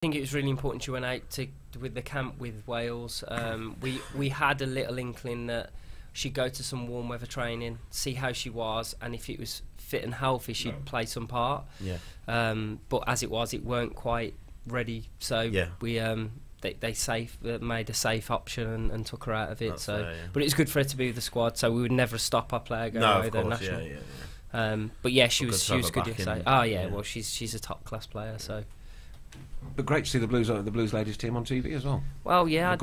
think it was really important she went out with the camp with Wales. We had a little inkling that she'd go to some warm weather training, see how she was, and if it was fit and healthy, she'd play some part. Yeah. But as it was, it weren't quite ready. So we they made a safe option and took her out of it. That's fair, but it was good for her to be with the squad. So we would never stop our player going away the national. But yeah, she was good yesterday. Oh yeah, well she's a top class player. So. But great to see the Blues ladies team on TV as well. Well, yeah, I'd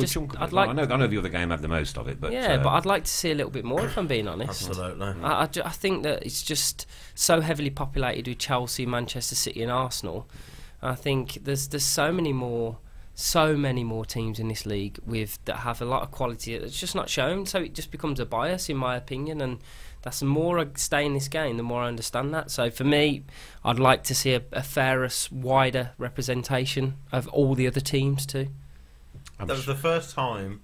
like. I know the other game had the most of it, but but I'd like to see a little bit more. If I'm being honest, absolutely. I think that it's just so heavily populated with Chelsea, Manchester City, and Arsenal. I think there's so many more teams in this league that have a lot of quality that's just not shown. So it just becomes a bias, in my opinion, and. That's the more I stay in this game, the more I understand that. So for me, I'd like to see a fairer, wider representation of all the other teams too. That was the first time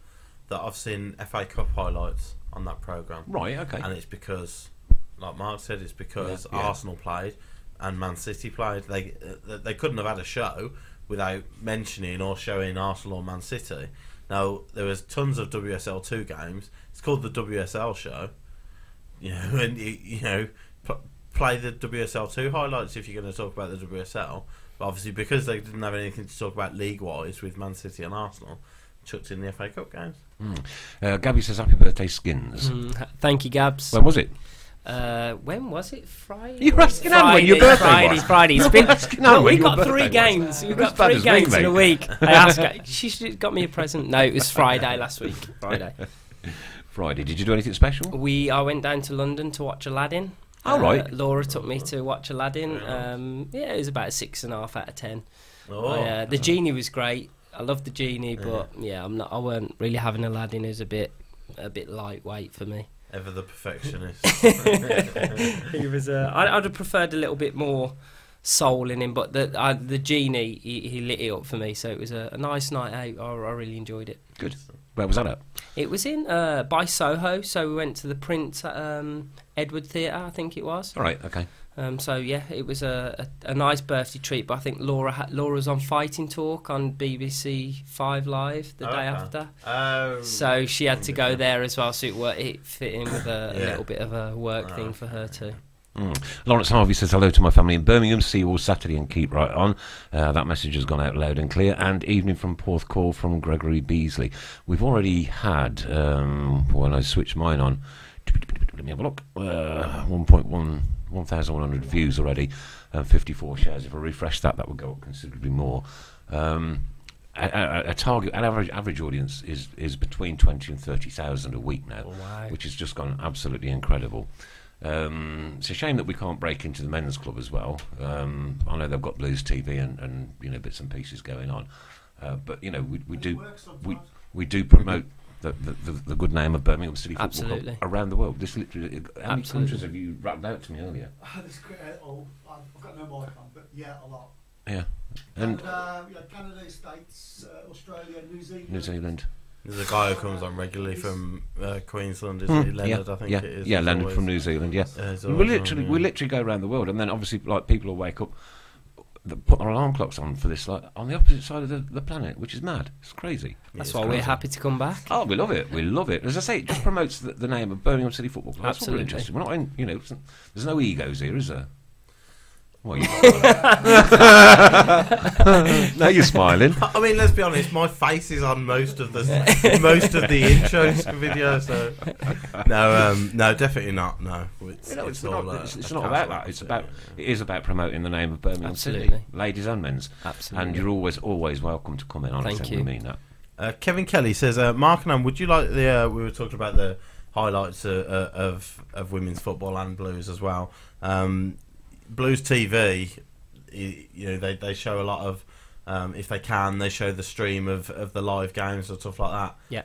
that I've seen FA Cup highlights on that programme. Right, okay. And it's because, like Mark said, it's because Arsenal played and Man City played. They couldn't have had a show without mentioning or showing Arsenal or Man City. Now, there was tons of WSL2 games. It's called the WSL show. And play the WSL2 highlights if you're going to talk about the WSL. But obviously, because they didn't have anything to talk about league-wise with Man City and Arsenal, chucked in the FA Cup games. Gabby says, happy birthday, Skins. Thank you, Gabs. When was it? When was it? Friday? You're asking Anne when your birthday was. Friday. It's been, we've got 3 games. We've got 3 games in a week. I asked her, she got me a present. No, it was Friday last week. Friday. Did you do anything special? I went down to London to watch Aladdin. Oh, right. Laura took me to watch Aladdin. It was about a 6.5 out of 10. The genie was great. I loved the genie, but I weren't really having Aladdin. It was a bit lightweight for me. Ever the perfectionist. He was. I'd have preferred a little bit more soul in him, but the genie he lit it up for me. So it was a nice night out. I really enjoyed it. Good. Where was that at? It was in by Soho, so we went to the Prince Edward Theatre, I think it was. All right, okay. So yeah, it was a nice birthday treat. But I think Laura was on Fighting Talk on BBC 5 Live the day after. So she had to go there as well. So it fit in with a little bit of a work thing for her too. Lawrence Harvey says hello to my family in Birmingham. See you all Saturday and keep right on. That message has gone out loud and clear. And evening from Porthcawl from Gregory Beasley. We've already had, when I switched mine on, let me have a look, 1,100 views already, 54 shares. If I refresh that would go up considerably more. A target, an average audience is between 20 and 30,000 a week now, which has just gone absolutely incredible. It's a shame that we can't break into the men's club as well. I know they've got Blues TV and bits and pieces going on, but we do promote the good name of Birmingham City Football Club around the world. This literally, how many countries have you rapped out to me earlier? I've got no mic on, but a lot. Yeah, and Canada, States, Australia, New Zealand. There's a guy who comes on regularly from Queensland, isn't he? Leonard, I think it is. Yeah, Leonard from New Zealand, we literally go around the world, and then obviously people will wake up, put our alarm clocks on for this, on the opposite side of the planet, which is mad. It's crazy. That's why we're happy to come back. Oh, we love it. As I say, it just promotes the name of Birmingham City Football Club. That's what we're interested. We're not in, there's no egos here, is there? What you now you're smiling. I mean, let's be honest. My face is on most of the intro video. So no, definitely not. No, it's not about that. It is about promoting the name of Birmingham City, ladies and men's. Absolutely. And you're always welcome to come in. Thank you. We mean that. Kevin Kelly says, Mark and Anne, would you like the? We were talking about the highlights of women's football and Blues as well. Blues TV, they show a lot of, if they can, they show the stream of the live games and stuff like that. Yeah.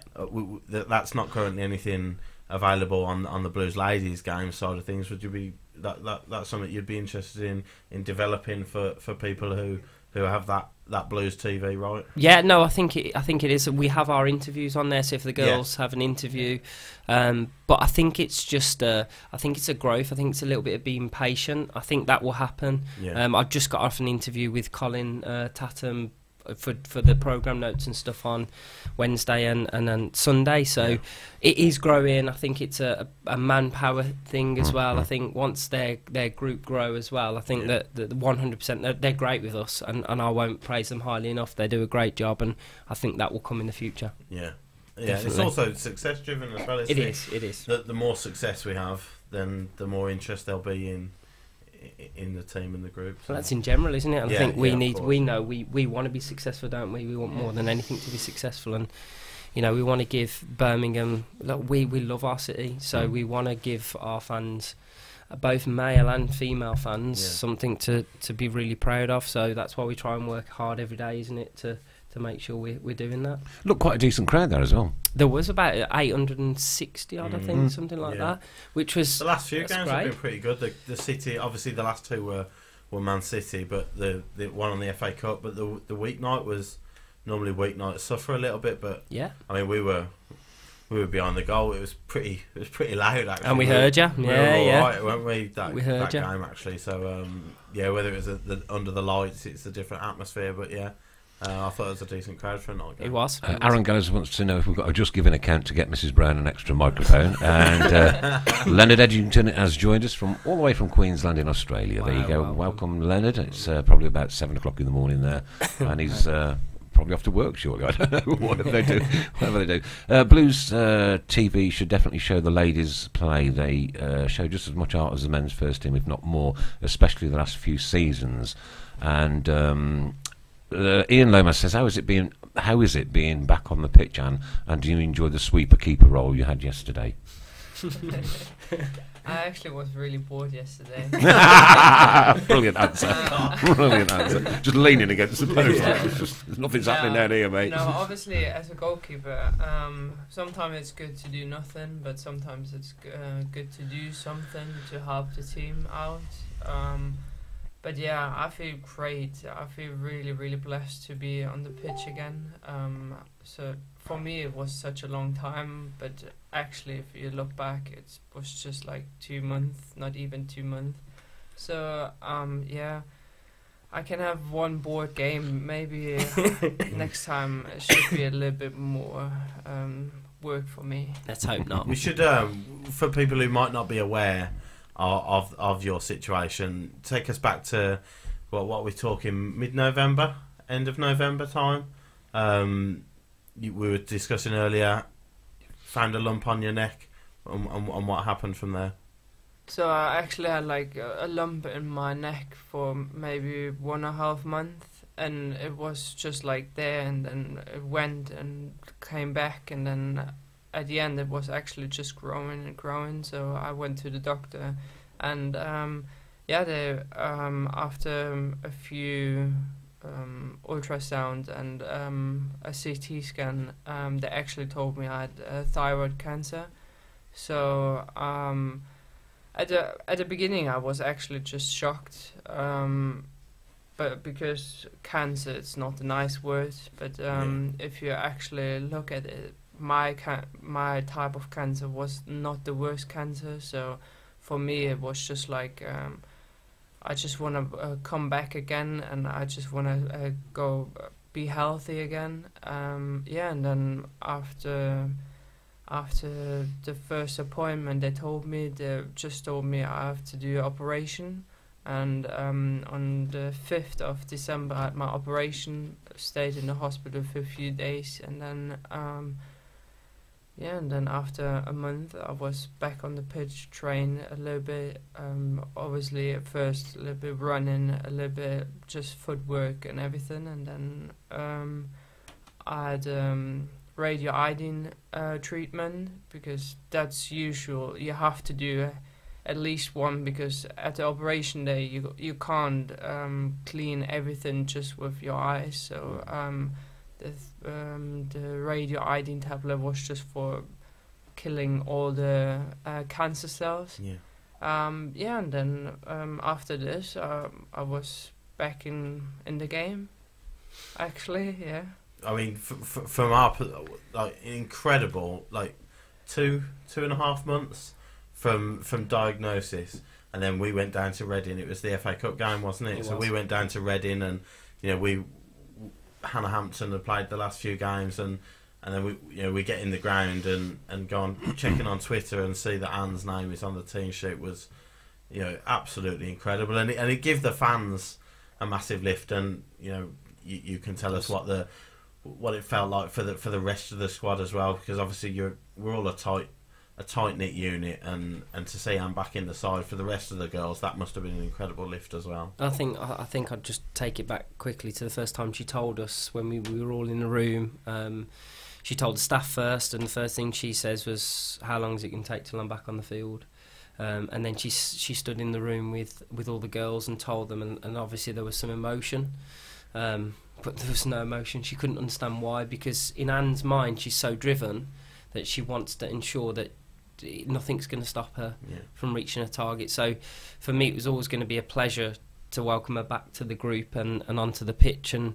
That's not currently anything available on the Blues ladies game side of things. Would you be that's something you'd be interested in developing for people who have that Blues TV, right? Yeah, no, I think it is. We have our interviews on there, so if the girls have an interview, but I think it's just I think it's a growth. I think it's a little bit of being patient. I think that will happen. Yeah. I've just got off an interview with Colin Tatum for the programme notes and stuff on Wednesday and then Sunday. So it is growing. I think it's a manpower thing as well. I think once their group grow as well, I think that 100% they're great with us, and I won't praise them highly enough. They do a great job, and I think that will come in the future. Yeah, it's also success driven as well. It is. The more success we have, then the more interest there'll be in the team and the group. So. Well, that's in general, isn't it? And I think we want to be successful, don't we? We want more than anything to be successful, and we want to give Birmingham. Look, we love our city, so we want to give our fans, both male and female fans, something to be really proud of. So that's why we try and work hard every day, isn't it? To make sure we're doing that. Look, quite a decent crowd there as well. There was about 860 odd, I think, something like that. Which was the last few games great. have been pretty good. The City, obviously, the last two were Man City, but the one on the FA Cup. But the weeknight was normally weeknights suffer a little bit. But I mean, we were behind the goal. It was pretty loud actually. And we heard you. We were all right, weren't we? We heard that game actually. So whether it was under the lights, it's a different atmosphere. But I thought it was a decent crowd for a night game. It was. Aaron Goes wants to know if we've got to just give an account to get Mrs. Brown an extra microphone. And Leonard Edgington has joined us from all the way from Queensland in Australia. There you go. Welcome, Leonard. It's probably about 7 o'clock in the morning there, and he's probably off to work shortly. I don't know whatever they do. Blues TV should definitely show the ladies play. They show just as much art as the men's first team, if not more, especially the last few seasons. And Ian Lomas says, how is it being back on the pitch, Anne, and do you enjoy the sweeper keeper role you had yesterday? I actually was really bored yesterday. Brilliant answer. Just leaning against the post. Nothing's happening down here, mate. No, obviously, as a goalkeeper, sometimes it's good to do nothing, but sometimes it's good to do something to help the team out. But I feel great. I feel really, really blessed to be on the pitch again. So for me, it was such a long time, but actually, if you look back, it was just like 2 months, not even 2 months. So I can have one board game. Maybe next time it should be a little bit more work for me. Let's hope not. We should, for people who might not be aware of your situation, take us back to what we're talking mid-November, end of November time. We were discussing earlier, found a lump on your neck, and what happened from there. So I actually had like a lump in my neck for maybe 1.5 months, and it was just like there, and then it went and came back, and then at the end it was actually just growing and growing. So I went to the doctor, and they after a few ultrasound and a CT scan, they actually told me I had thyroid cancer. So at the beginning I was actually just shocked, but because cancer, it's not a nice word, but if you actually look at it, my type of cancer was not the worst cancer. So for me it was just like I just want to come back again, and I just want to go be healthy again. And then after the first appointment, they just told me I have to do an operation. And on the 5th of December, I had my operation, stayed in the hospital for a few days, and then and then after a month, I was back on the pitch, train a little bit. Obviously, at first, a little bit running, a little bit just footwork and everything. And then I had radioiodine treatment, because that's usual. You have to do at least one, because at the operation day, you can't clean everything just with your eyes. So the radioiodine tablet was just for killing all the cancer cells. And then after this, I was back in the game. Actually, I mean, from our incredible, 2.5 months from diagnosis, and then we went down to Reading. It was the FA Cup game, wasn't it? So we went down to Reading, and we Hannah Hampton had played the last few games, and then we get in the ground and go on checking on Twitter and see that Anne's name is on the team sheet was, absolutely incredible, and it gave the fans a massive lift, and you can tell us what it felt like for the rest of the squad as well, because obviously we're all a tight knit unit, and to see Anne back in the side for the rest of the girls, that must have been an incredible lift as well. I think I'd just take it back quickly to the first time she told us when we were all in the room. She told the staff first, and the first thing she says was, "How long is it going to take till I'm back on the field?" And then she stood in the room with all the girls and told them, and obviously there was some emotion, but there was no emotion. She couldn't understand why, because in Anne's mind she's so driven that she wants to ensure that nothing's going to stop her from reaching her target. So for me, it was always going to be a pleasure to welcome her back to the group and onto the pitch. And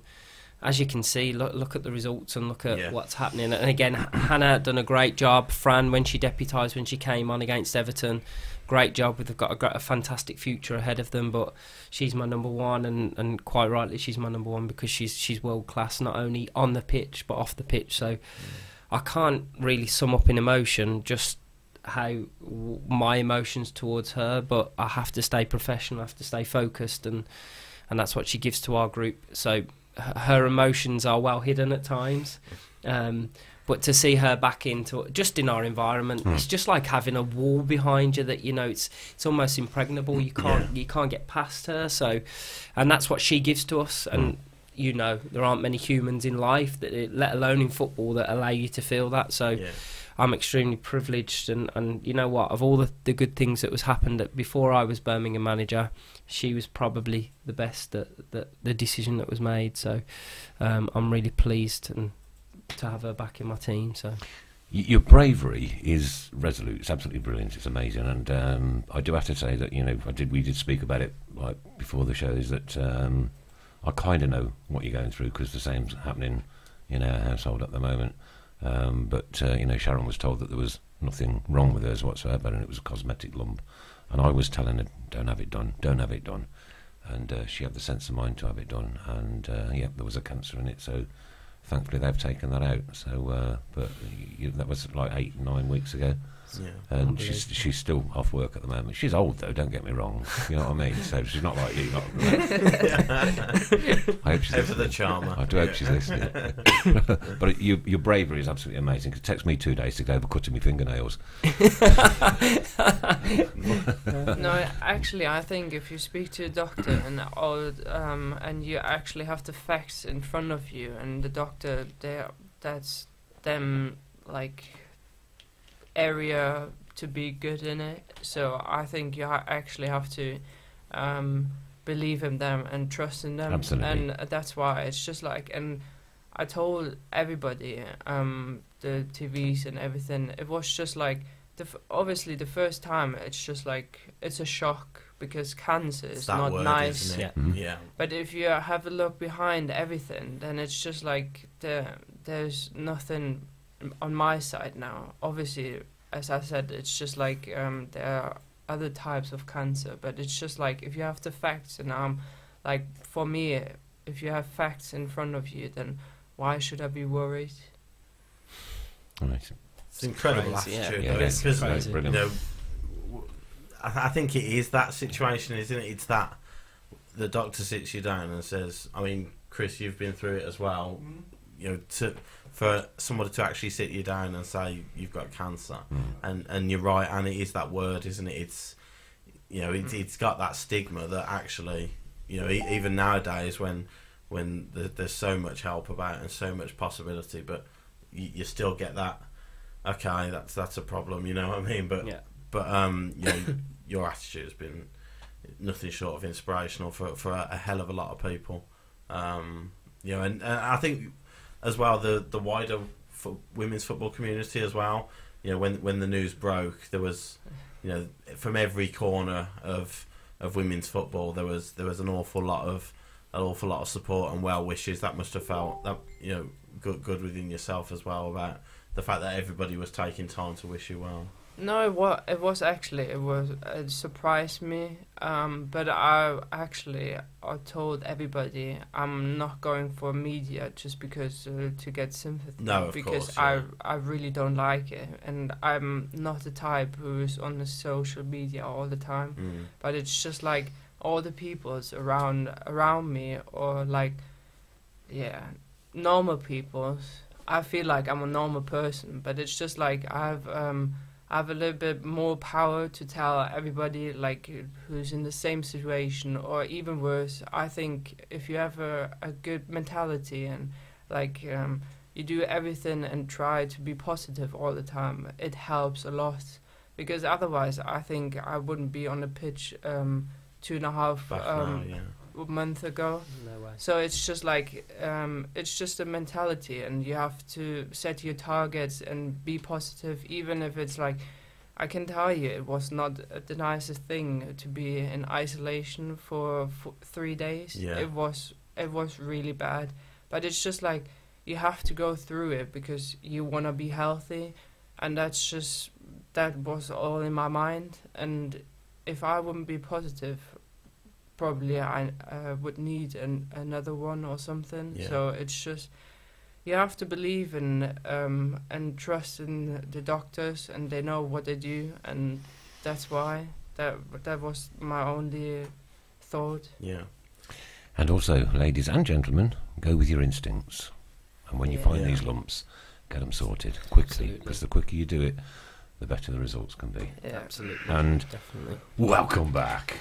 as you can see, look at the results and look at what's happening. And again, Hannah done a great job. Fran, when she deputised, when she came on against Everton, great job. They've got a fantastic future ahead of them, but she's my number one, and quite rightly she's my number one, because she's world class, not only on the pitch but off the pitch. So I can't really sum up in emotion just how my emotions towards her, but I have to stay professional, I have to stay focused, and that's what she gives to our group. So her emotions are well hidden at times, but to see her back into just in our environment, it's just like having a wall behind you that it's almost impregnable. You can't get past her. So, and that's what she gives to us. And there aren't many humans in life that, let alone in football, that allow you to feel that. So I'm extremely privileged, and you know what, of all the good things that was happened before I was Birmingham manager, she was probably the best the decision that was made. So I'm really pleased to have her back in my team. So your bravery is resolute. It's absolutely brilliant. It's amazing, and I do have to say that we did speak about it like before the show, is that I kind of know what you're going through, because the same's happening in our household at the moment. But Sharon was told that there was nothing wrong with hers whatsoever, and it was a cosmetic lump. And I was telling her, don't have it done. And she had the sense of mind to have it done. And there was a cancer in it. So thankfully they've taken that out. So, but that was like 8-9 weeks ago. Yeah. And she's still off work at the moment. She's old though, don't get me wrong. You know what I mean? So she's not like you. I hope she's over the charmer. I do hope she's listening. But your bravery is absolutely amazing. It takes me 2 days to go over cutting my fingernails. No, actually, I think if you speak to a doctor and you actually have the facts in front of you, and the doctor, that's them like area to be good in it. So I think you actually have to believe in them and trust in them. Absolutely. And that's why it's just like, and I told everybody, the TVs and everything, it was just like, obviously the first time it's just like, it's a shock, because cancer is not word, nice. Isn't it? Mm-hmm. Yeah. But if you have a look behind everything, then it's just like there's nothing on my side now. Obviously, as I said, it's just like there are other types of cancer, but it's just like, if you have the facts, and like, for me, if you have facts in front of you, then why should I be worried? Right. It's incredible attitude, because I think it is that situation, isn't it? It's that the doctor sits you down and says, I mean, Chris, you've been through it as well. For somebody to actually sit you down and say you've got cancer, and you're right, and it is that word, isn't it? It's it's got that stigma that actually, even nowadays when there's so much help about and so much possibility, but you still get that. Okay, that's a problem, you know what I mean? But your attitude has been nothing short of inspirational for a hell of a lot of people. And I think as well the wider women's football community as well. When the news broke, there was from every corner of women's football there was an awful lot of support and well wishes. That must have felt that good within yourself as well, about the fact that everybody was taking time to wish you well. No, it surprised me. But I told everybody I'm not going for media just because to get sympathy. No, of because course, yeah. I really don't like it, and I'm not the type who's on the social media all the time. But it's just like all the people's around me, or like, yeah, normal people. I feel like I'm a normal person, but it's just like I have a little bit more power to tell everybody like who's in the same situation, or even worse. I think if you have a good mentality and like you do everything and try to be positive all the time, it helps a lot. Because otherwise, I think I wouldn't be on the pitch 2.5 month ago. No way. So it's just like it's just a mentality, and you have to set your targets and be positive, even if it's like, I can tell you it was not the nicest thing to be in isolation for 3 days. Yeah. It was really bad, but it's just like you have to go through it because you want to be healthy, and that was all in my mind. And if I wouldn't be positive, probably I would need another one or something. Yeah. So it's just, you have to believe in and trust in the doctors, and they know what they do, and that's why that was my only thought. Yeah. And also, ladies and gentlemen, go with your instincts. And when you find Yeah. these lumps, get them sorted quickly, Absolutely. because the quicker you do it, the better the results can be. Yeah. Absolutely. And Definitely. welcome back.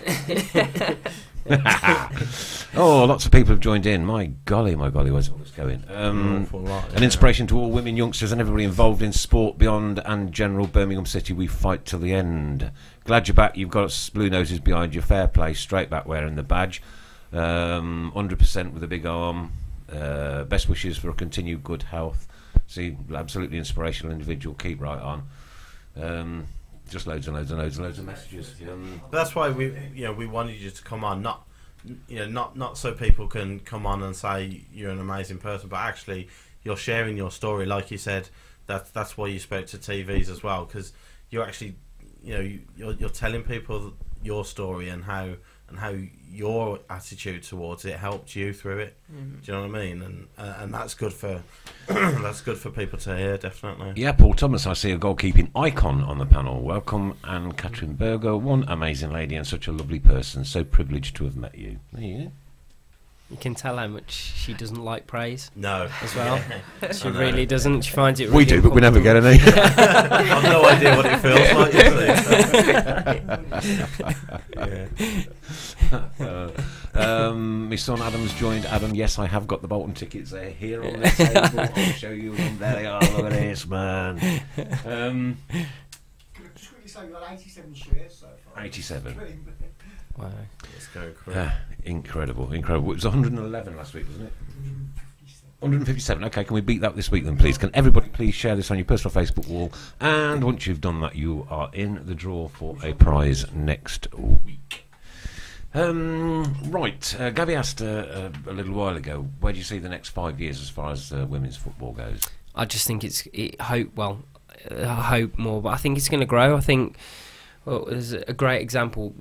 Oh, lots of people have joined in. My golly, where's all this going? Awful lot, An yeah. inspiration to all women, youngsters, and everybody involved in sport beyond and general Birmingham City. We fight till the end. Glad you're back. You've got blue noses behind you. Fair play. Straight back wearing the badge. 100% with a big arm. Best wishes for a continued good health. See, absolutely inspirational individual. Keep right on. Just loads and loads of messages. That's why we wanted you to come on, not so people can come on and say you're an amazing person, but actually you're sharing your story, like you said. That's why you spoke to TVs as well, because you're actually, you're telling people your story and how your attitude towards it helped you through it. Do you know what I mean? And that's good for that's good for people to hear, definitely. Yeah, Paul Thomas, I see a goalkeeping icon on the panel. Welcome, Ann-Katrin Berger. One amazing lady and such a lovely person. So privileged to have met you. There you go. You can tell how much she doesn't like praise No. as well. Yeah. She really doesn't. She finds it really We do, but we never get any. I've no idea what it feels like. My son Adam's joined. Adam, yes, I have got the Bolton tickets. They're here on the table. I'll show you them. There they are. Look at this, man. Can I just quickly say you had 87 shares so far? 87. Wow. Let's go, Chris. Incredible. It was 111 last week, wasn't it? 157. Okay, can we beat that this week then, please? Can everybody please share this on your personal Facebook wall? And once you've done that, you are in the draw for a prize next week. Right. Gabby asked a little while ago, where do you see the next 5 years as far as women's football goes? I just think I hope more, but I think it's going to grow. I think, well, there's a great example.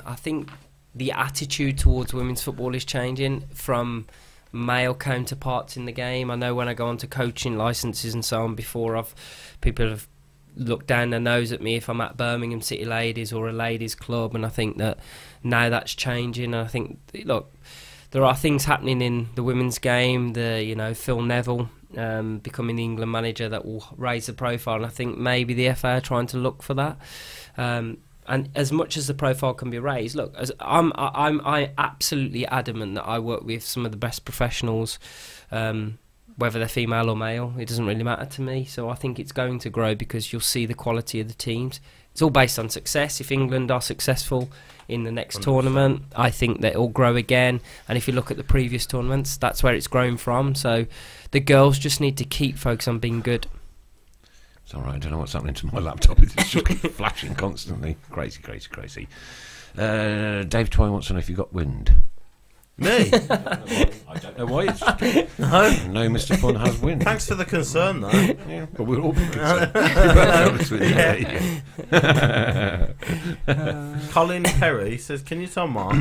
I think the attitude towards women's football is changing from male counterparts in the game. I know when I go on to coaching licenses and so on, people have looked down their nose at me if I'm at Birmingham City Ladies or a ladies club, and I think that now that's changing. And I think, look, there are things happening in the women's game. Phil Neville becoming the England manager that will raise the profile, and I think maybe the FA are trying to look for that. And as much as the profile can be raised, look, I'm absolutely adamant that I work with some of the best professionals, whether they're female or male. It doesn't really matter to me. So I think it's going to grow because you'll see the quality of the teams. It's all based on success. If England are successful in the next 100%. tournament, I think that it'll grow again. And if you look at the previous tournaments, that's where it's grown from. So the girls just need to keep focused on being good. It's all right. I don't know what's happening to my laptop. It's just flashing constantly. Crazy. Dave Toy wants to know if you got wind. Me? I don't know why. It's no, Mr. Fun has win. Thanks for the concern, though. Yeah, but we're all concerned. Colin Perry says, "Can you tell Mark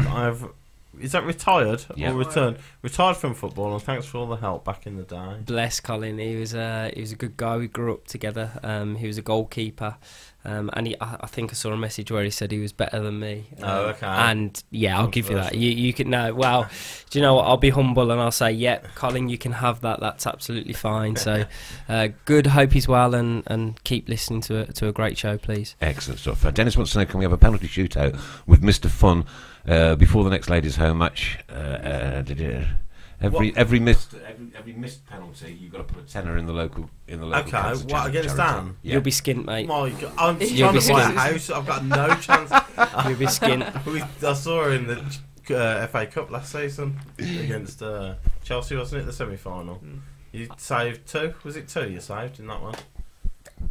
is that retired or returned? Retired from football, and thanks for all the help back in the day." Bless Colin. He was a good guy. We grew up together. He was a goalkeeper, and I think I saw a message where he said he was better than me. Okay. And yeah, I'll give you that. You can know. Well, do you know what? I'll be humble and I'll say, yeah, Colin, you can have that. That's absolutely fine. So, good. Hope he's well and keep listening to a great show, please. Excellent stuff. Dennis wants to know, can we have a penalty shootout with Mr. Fun before the next ladies' home match? Every missed penalty, you've got to put a tenner in the local. Okay, what against Dan? Yeah. You'll be skint, mate. My God, I'm trying to buy a house. I've got no chance. You'll be skint. I saw her in the FA Cup last season against Chelsea, wasn't it? The semi-final. You saved 2. Was it 2 you saved in that one?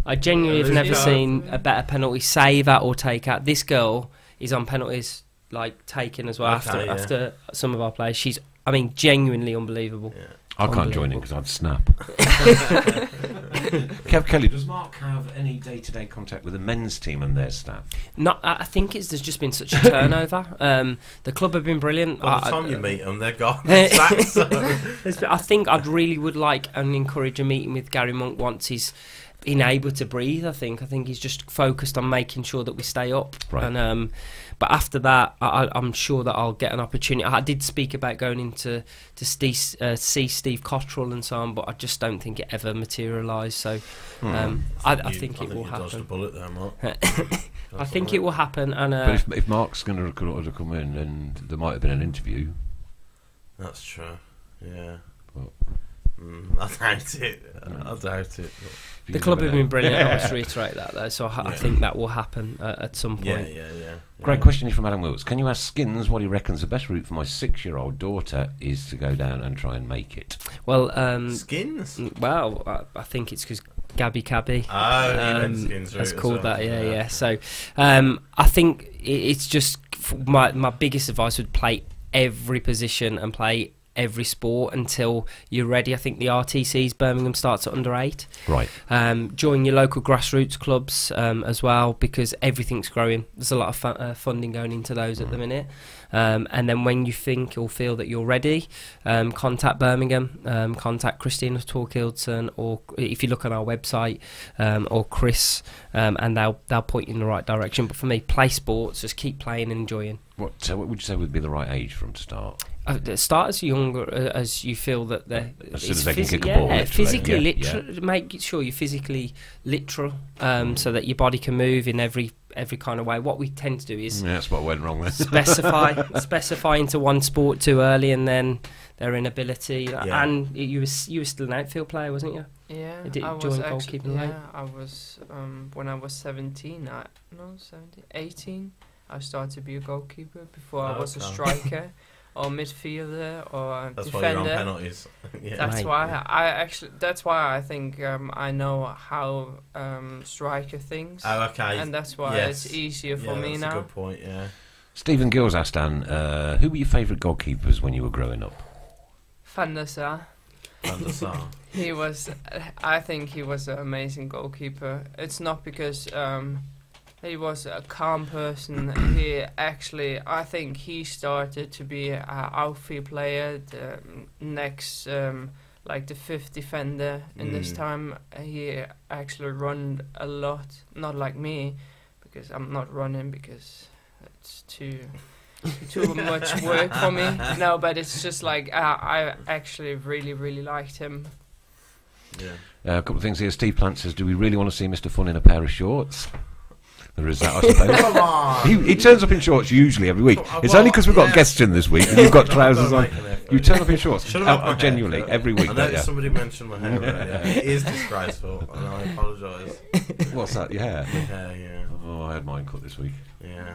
I genuinely have never seen a better penalty save out or take out. This girl is on penalties like taken as well after some of our players. She's, I mean, genuinely unbelievable. Yeah. I can't join in because I'd snap. Kev Kelly, does Mark have any day-to-day contact with the men's team and their staff? Not. I think there's just been such a turnover. The club have been brilliant. By the time you meet them, they're gone. I think I'd really would like and encourage a meeting with Gary Monk once he's been able to breathe. I think he's just focused on making sure that we stay up. Right. And but after that, I'm sure that I'll get an opportunity. I did speak about going into see Steve Cottrell and so on, but I just don't think it ever materialised. So I think it will happen. Dodged a bullet there, Mark. I think it will happen. And but if Mark's going to come in, then there might have been an interview. That's true. Yeah. But I doubt it. I doubt it. The club have been brilliant. I must reiterate that, though. So I think that will happen at some point. Yeah. Great question from Adam Wills. Can you ask Skins what he reckons the best route for my 6-year-old daughter is to go down and try and make it? Well, Skins? Well, I think it's because Gabby Cabby has called that. Yeah. So I think it's just my biggest advice would play every position and play every sport until you're ready. I think the RTC's Birmingham starts at under 8. Right. Join your local grassroots clubs as well, because everything's growing. There's a lot of funding going into those at the minute. And then when you think or feel that you're ready, contact Birmingham, contact Christina Torkildson, or if you look on our website, or Chris, and they'll point you in the right direction. But for me, play sports, just keep playing and enjoying. What would you say would be the right age for them to start? Start as younger as you feel that they're as soon as they can kick a ball. Physically literal. Make sure you're physically literal, so that your body can move in every kind of way. What we tend to do is that's what went wrong there. specify into one sport too early, and then their inability. Yeah. And you were still an outfield player, wasn't you? Yeah, I was goalkeeping. Yeah, I was when I was 17. 18. I started to be a goalkeeper. Before I was a striker. Or midfielder or that's defender. Why you're on penalties. Yeah. That's why I think I know how striker thinks. Oh, okay. And that's why it's easier for me now. That's a good point. Yeah. Stephen Gills asked Anne, who were your favourite goalkeepers when you were growing up? Van der Sar. He was. I think he was an amazing goalkeeper. It's not because. He was a calm person. I think he started to be an outfield player, the next, like the 5th defender in this time. He actually run a lot, not like me, because I'm not running because it's too much work for me. No, but it's just like I actually really, really liked him. Yeah. A couple of things here. Steve Plant says, do we really want to see Mr. Fun in a pair of shorts? There is that, I suppose. Come on. He turns up in shorts usually every week. It's only because we've got guests in this week and you've got trousers on. You turn up in shorts. Genuinely, every week. I know somebody mentioned my hair earlier. It is disgraceful, and I apologise. What's that? Your hair? My hair, yeah. Oh, I had mine cut this week. Yeah.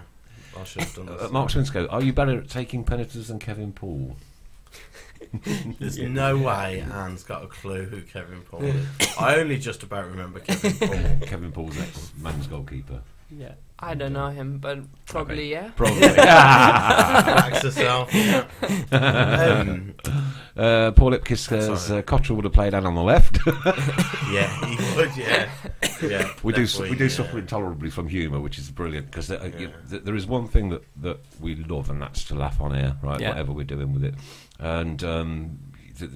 I should have done this. Mark Swinsko, are you better at taking penalties than Kevin Poole? There's no way Anne's got a clue who Kevin Poole is. I only just about remember Kevin Poole. Kevin Poole's ex-man's goalkeeper. Yeah. I don't know him, but probably yeah. Probably. Relax yourself. Yeah. Paul Lipkiss says Cottrell would have played Anne on the left. Yeah, he would. Yeah. We do suffer intolerably from humour, which is brilliant, because there is one thing that we love, and that's to laugh on air, right? Whatever we're doing with it, and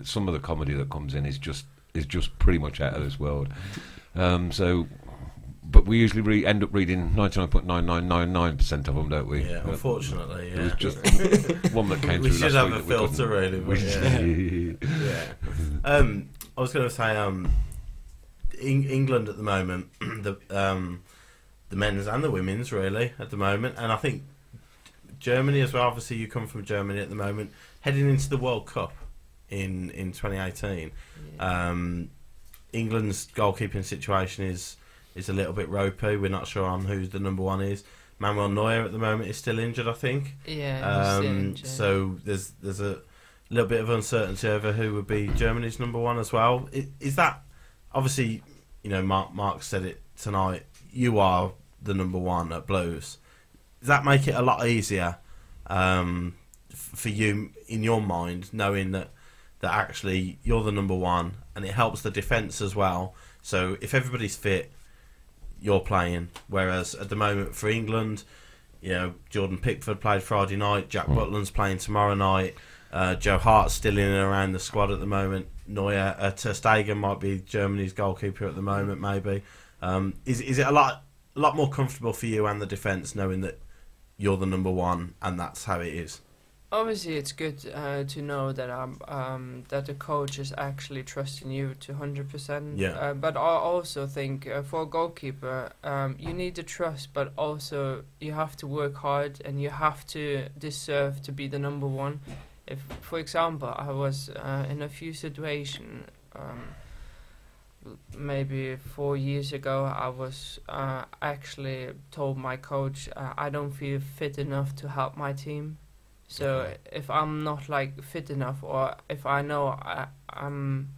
some of the comedy that comes in is just pretty much out of this world. But we usually end up reading 99.9999% of them, don't we? Yeah, unfortunately. There was just one that came we through. should last have week a filter, really. I was going to say, England at the moment, the men's and the women's, really, at the moment, and I think Germany as well. Obviously, you come from Germany at the moment, heading into the World Cup in 2018. Yeah. England's goalkeeping situation is a little bit ropey. We're not sure on who the number one is. Manuel Neuer at the moment is still injured, I think. Yeah, he's still injured. So there's a little bit of uncertainty over who would be Germany's number one as well. Is that, obviously, Marc said it tonight, you are the number one at Blues. Does that make it a lot easier for you, in your mind, knowing that actually you're the number one, and it helps the defence as well? So if everybody's fit, you're playing. Whereas at the moment for England, Jordan Pickford played Friday night, Jack Butland's playing tomorrow night, Joe Hart's still in and around the squad at the moment. Neuer, Ter Stegen might be Germany's goalkeeper at the moment, maybe. Is it a lot more comfortable for you and the defence knowing that you're the number one and that's how it is? Obviously, it's good to know that that the coach is actually trusting you to 100%. Yeah. But I also think for a goalkeeper, you need the trust, but also you have to work hard and you have to deserve to be the number one. If, for example, I was in a few situations, maybe 4 years ago, I was actually told my coach I don't feel fit enough to help my team. So if I'm not fit enough, or if I know I'm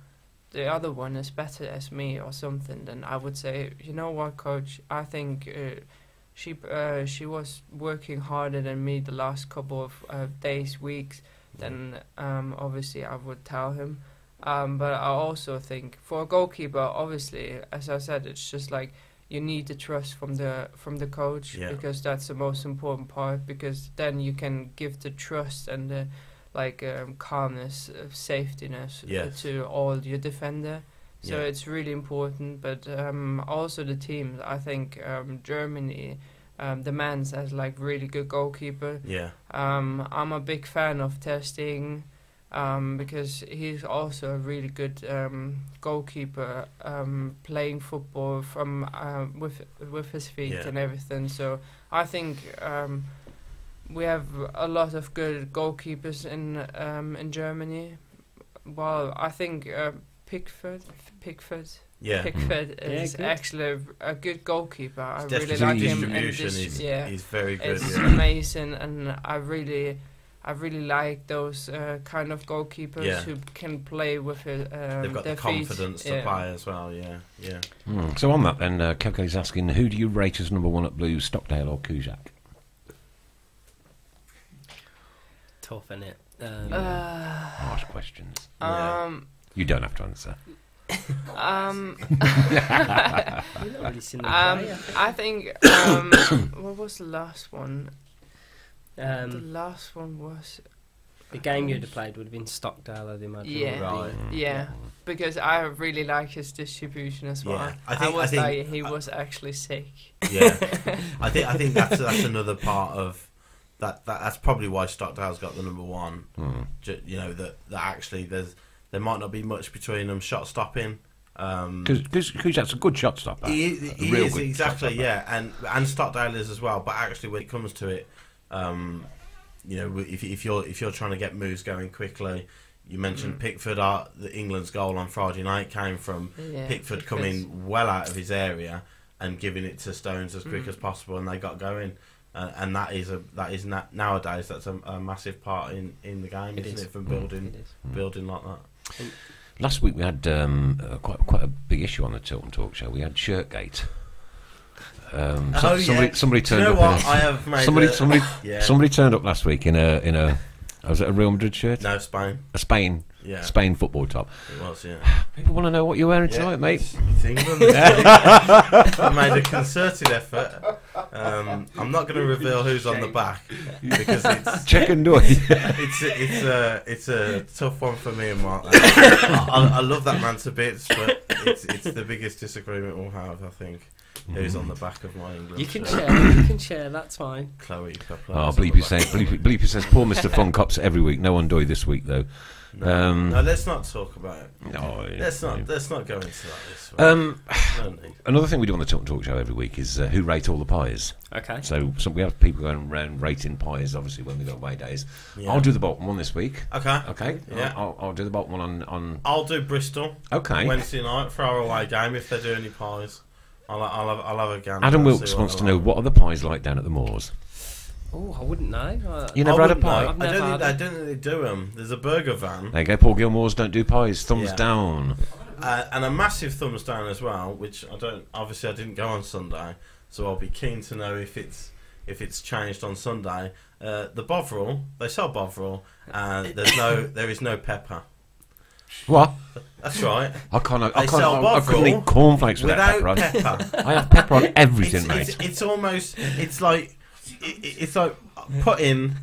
the other one is better as me or something, then I would say, you know what, coach, I think she was working harder than me the last couple of days, weeks. Then obviously I would tell him. But I also think for a goalkeeper, obviously, as I said, it's just you need the trust from the coach, because that's the most important part, because then you can give the trust and the calmness, safetyness to all your defender. So it's really important. But also the team, I think Germany, the men's has really good goalkeeper. I'm a big fan of Ter Stegen. Because he's also a really good goalkeeper, playing football from with his feet and everything. So I think we have a lot of good goalkeepers in Germany. Well, I think Pickford is actually a good goalkeeper. I really like him. And he's very good. It's amazing, and I really like those kind of goalkeepers who can play with their they've got their the confidence to play as well. So on that then, Kevke's asking, who do you rate as number one at Blues, Stockdale or Kujak? Tough, innit? Harsh questions. You don't have to answer. I think what was the last one? The last one was... The game you'd have played would have been Stockdale, I'd imagine. Yeah, because I really like his distribution as well. Yeah. I think he was actually sick. Yeah, I think that's another part of that. That's probably why Stockdale's got the number one. That actually there might not be much between them shot stopping. Because Kujak's a good shot stopper. He is exactly, and Stockdale is as well. But actually, when it comes to it. If you're trying to get moves going quickly, you mentioned Pickford. The England's goal on Friday night came from Pickford coming well out of his area and giving it to Stones as quick as possible, and they got going. And that is nowadays that's a massive part in the game, isn't it? From building like that. Last week we had quite a big issue on the Tilton Talk show. We had Shirtgate. Somebody turned you know up. What? I have made somebody turned up last week in a. Was it a Real Madrid shirt? No, Spain. A Spain. Yeah. Spain football top. It was, yeah. People want to know what you're wearing tonight, mate. It's England. I made a concerted effort. I'm not going to reveal who's on the back because it's check and do it. it's a tough one for me and Marc. I love that man to bits, but it's the biggest disagreement we'll have, I think. Who's on the back of my England? You can shirt. share. You can share. That's fine. Chloe. Oh, Bleepy says poor Mr. Fun Cops every week. No Undoy this week though. No, let's not talk about it. No, let's not go into that this week. Another thing we do on the Tilton Talk show every week is who rate all the pies. Okay. So we have people going around rating pies. Obviously, when we go away days, I'll do the Bolton one this week. Okay. Yeah. I'll do the Bolton one on. I'll do Bristol. Okay. Wednesday night for our away game if they do any pies. I'll have a gander. Adam Wilkes wants to know what are the pies like down at the moors. Oh, I wouldn't know. You never had a pie? I don't think they do them. There's a Berger van. There you go. Paul Gilmore's don't do pies. Thumbs down. And a massive thumbs down as well. Which I don't. Obviously, I didn't go on Sunday, so I'll be keen to know if it's changed on Sunday. The Bovril, they sell Bovril, and there is no pepper. What? That's right. I couldn't eat cornflakes without pepper. I have pepper on everything, mate. It's like putting.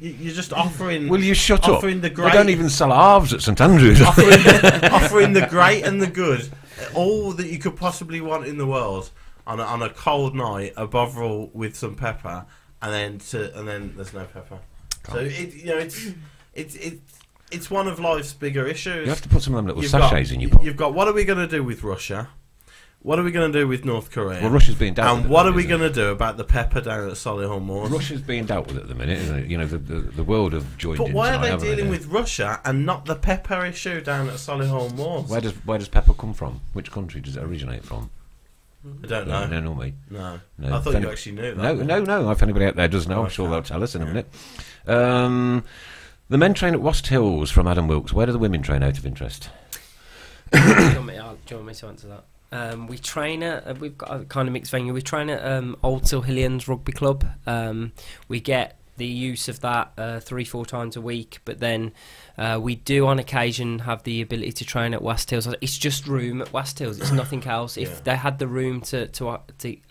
You're just offering. Will you shut up? The they great, don't even sell halves at St Andrews. offering the great and the good, all that you could possibly want in the world on a cold night, a Bovril with some pepper, and then there's no pepper. So it's one of life's bigger issues. You have to put some of them little sachets in your pot. You've got what are we going to do with Russia? What are we going to do with North Korea? Well, Russia's being dealt with. And what are we going to do about the pepper down at Solihull Moors? Russia's being dealt with at the minute, isn't it? You know, the world have joined in. But why are they dealing with Russia and not the pepper issue down at Solihull Moors? Where does pepper come from? Which country does it originate from? I don't know. No, mate. No. I thought you actually knew that. No. If anybody out there does know, I'm sure they'll tell us in a minute. The men train at Wast Hills from Adam Wilkes. Where do the women train out of interest? Do you want me to answer that? We train at, we've got a kind of mixed venue. We train at Old Silhillians Rugby Club. We get the use of that 3-4 times a week, but then we do on occasion have the ability to train at Wast Hills. It's just room at Wast Hills, it's nothing else. If they had the room to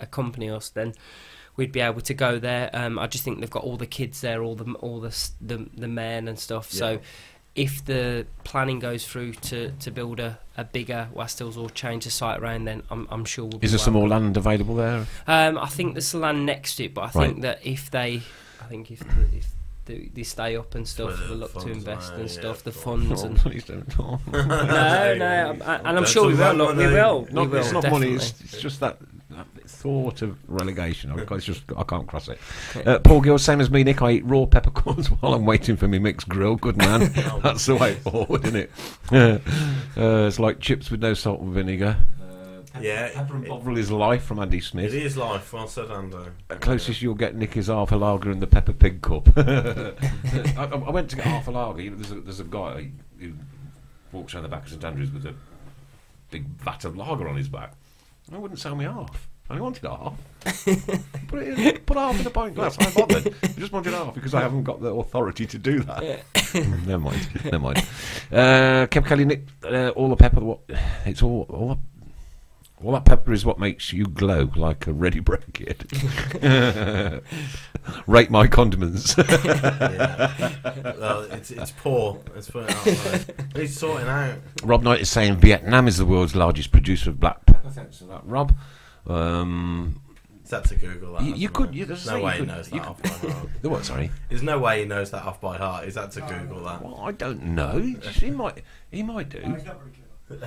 accompany us, then we'd be able to go there. I just think they've got all the kids there, all the men and stuff. Yeah. So if the planning goes through to build a bigger Wast Hills or change the site around, then I'm sure we'll be. Is there some more land available there? I think there's land next to it, but I think that if they stay up and stuff, they'll look to invest and stuff. The funds and please don't talk. and I'm sure we will. Look, we will. It's not definitely. money. It's just that thought of relegation. I can't cross it. Paul Gill, same as me, Nick. I eat raw peppercorns while I'm waiting for me mixed grill. Good man. That's the way forward, isn't it? It's like chips with no salt and vinegar. Pepper and Bovril is life from Andy Smith. It is life. Well said, Andy. Closest you'll get, Nick, is half a lager and the Pepper Pig cup. I went to get half a lager. You know, there's a guy who walks around the back of St Andrews with a big vat of lager on his back. I wouldn't sell me half. I wanted half. Put half in a pint glass. I bothered. I just wanted half because I haven't got the authority to do that. Never mind. Kev Kelly, Nick, all the pepper. It's all that pepper is what makes you glow like a ready bread kid. Rate my condiments. Well, it's poor. Let's put it out there. He's sorting out. Rob Knight is saying Vietnam is the world's largest producer of black pepper. Thanks for that, Rob. That's a Google that. You could. There's no way he knows that off by heart. The what? Sorry. There's no way he knows that off by heart. Is that to Google that? Well, I don't know. He might do.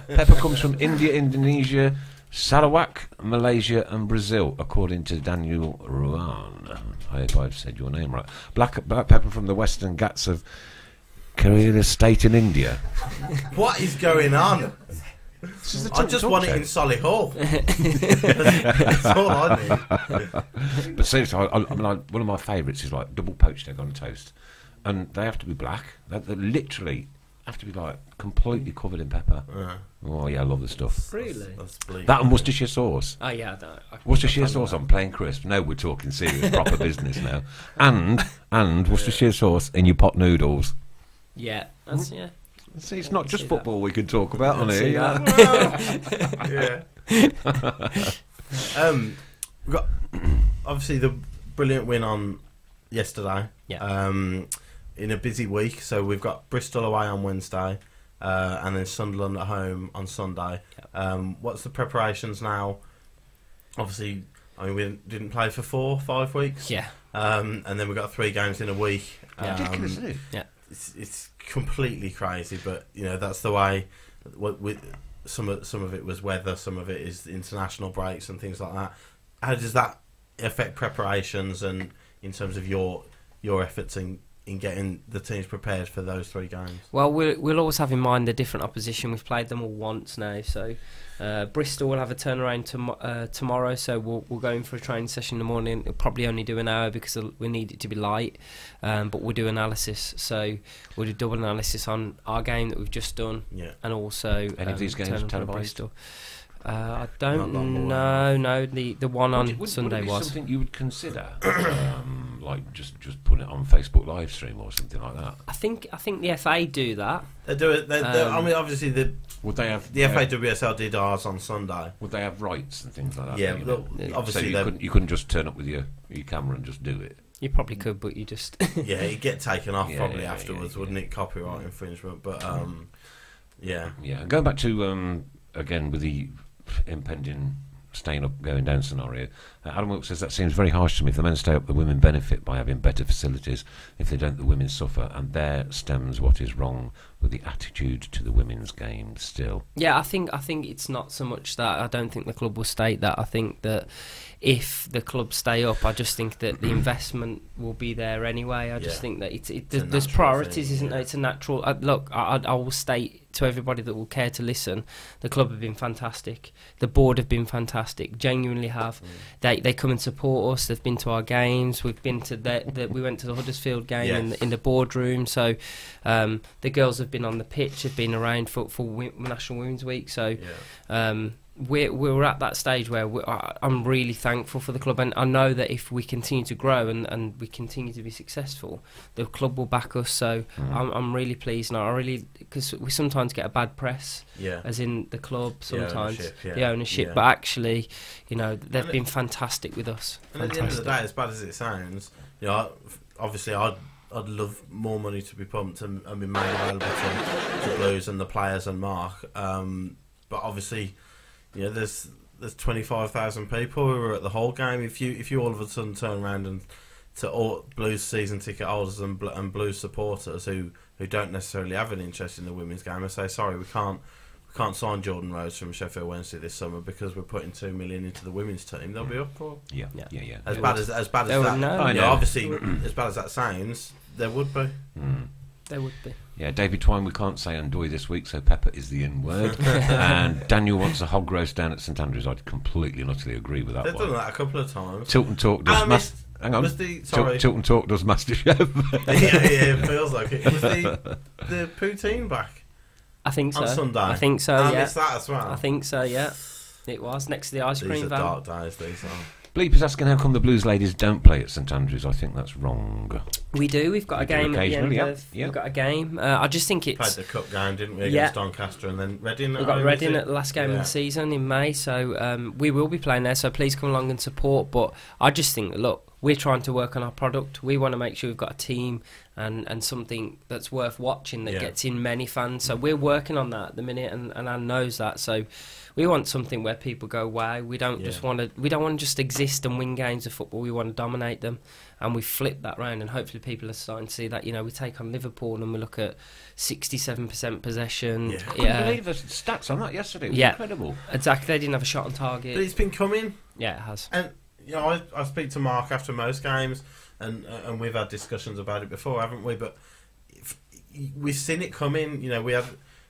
Pepper comes from India, Indonesia, Sarawak, Malaysia and Brazil, according to Daniel Ruan. I hope I've said your name right. Black pepper from the Western Ghats of Kerala State in India. What is going on? I just want it in Solihull. That's all I need. But seriously, one of my favourites is like double poached egg on toast. And they have to be black. They literally have to be like completely covered in pepper. Oh yeah, I love the stuff. Really? That's bleak. That and Worcestershire sauce. Oh yeah, Worcestershire sauce on plain crisp. No, we're talking serious, proper business now. And Worcestershire sauce in your pot noodles. Yeah, that's yeah. See, it's not just see football we can talk about on see here. that. Yeah. We've got obviously the brilliant win on yesterday. Yeah. In a busy week, so we've got Bristol away on Wednesday, and then Sunderland at home on Sunday. What's the preparations now? Obviously, I mean, we didn't play for 4 or 5 weeks. Yeah. And then we've got 3 games in a week. Ridiculous, isn't it? Yeah. It's completely crazy, but you know that's the way. Some of it was weather, some of it is international breaks and things like that. How does that affect preparations and in terms of your efforts in getting the teams prepared for those 3 games? Well, we'll always have in mind the different opposition. We've played them all once now, so Bristol will have a turnaround tomorrow. So we'll go in for a training session in the morning. It'll probably only do an hour because we need it to be light, but we'll do analysis. So we'll do double analysis on our game that we've just done, and also any of these games televised? Bristol. I don't know. No, the one on Sunday would it be was something you would consider, like just put it on Facebook live stream or something like that. I think the FA do that. They do it. I mean, obviously would they have the FAWSL did ours on Sunday. Would they have rights and things like that? Yeah, obviously so you couldn't just turn up with your camera and just do it. You probably could, but you just yeah, it'd get taken off probably afterwards, wouldn't it? Copyright infringement, but yeah. And going back to again with the impending staying up, going down scenario, Adam Wilkes says that seems very harsh to me. If the men stay up, the women benefit by having better facilities. If they don't, the women suffer, and there stems what is wrong with the attitude to the women's game still. Yeah, I think it's not so much that. I don't think the club will state that. I think that if the club stay up, I just think that the investment will be there anyway. I just think that there's priorities, isn't there? It's a natural. Look, I will state to everybody that will care to listen, the club have been fantastic. The board have been fantastic. Genuinely have. They come and support us. They've been to our games. We've been to we went to the Huddersfield game in the boardroom. So the girls have been on the pitch. Have been around for National Women's Week. So. We're at that stage where I'm really thankful for the club, and I know that if we continue to grow and we continue to be successful, the club will back us. So I'm really pleased, and because we sometimes get a bad press, as in the club sometimes, the ownership, but actually, you know, they've been fantastic with us. And at the end of the day, as bad as it sounds, you know, obviously I'd love more money to be pumped and be made available to Blues and the players and Marc, but obviously. You know, there's 25,000 people who were at the whole game. If you all of a sudden turn around and to all Blues season ticket holders and Blues supporters who don't necessarily have an interest in the women's game and say, sorry, we can't sign Jordan Rose from Sheffield Wednesday this summer because we're putting 2 million into the women's team, they'll be up for. Yeah. As bad as that. No. Yeah, obviously, as bad as that sounds, there would be. There would be. Yeah, David Twine, we can't say Andoy this week, so Pepper is the in word. And Daniel wants a hog roast down at St Andrews. I completely and utterly agree with that. They've done that a couple of times. Tilton Talk does Tilton Talk does MasterChef. yeah, it feels like it. Was the poutine back? I think so. On Sunday. I think so. I yeah. missed that as well. I think so. Yeah, it was next to the ice cream These are van. dark days. These are. Bleeper's asking how come the Blues ladies don't play at St Andrews. I think that's wrong. We do. We've got a game at the end of. We've got a game. I just think it's. Played the cup game, didn't we, against Doncaster, and then Reading. We got Reading at the last game of the season in May, so we will be playing there. So please come along and support. But I just think, look, we're trying to work on our product. We want to make sure we've got a team and something that's worth watching that gets in many fans. So we're working on that at the minute, and Anne knows that. So. We want something where people go, wow. We don't just want to. We don't want to just exist and win games of football. We want to dominate them, and we flip that round. And hopefully, people are starting to see that. You know, we take on Liverpool and we look at 67% possession. I couldn't believe the stats on that yesterday. It was incredible. Exactly. They didn't have a shot on target. But it's been coming. Yeah, it has. And you know, I speak to Marc after most games, and we've had discussions about it before, haven't we? But we've seen it coming. You know, we had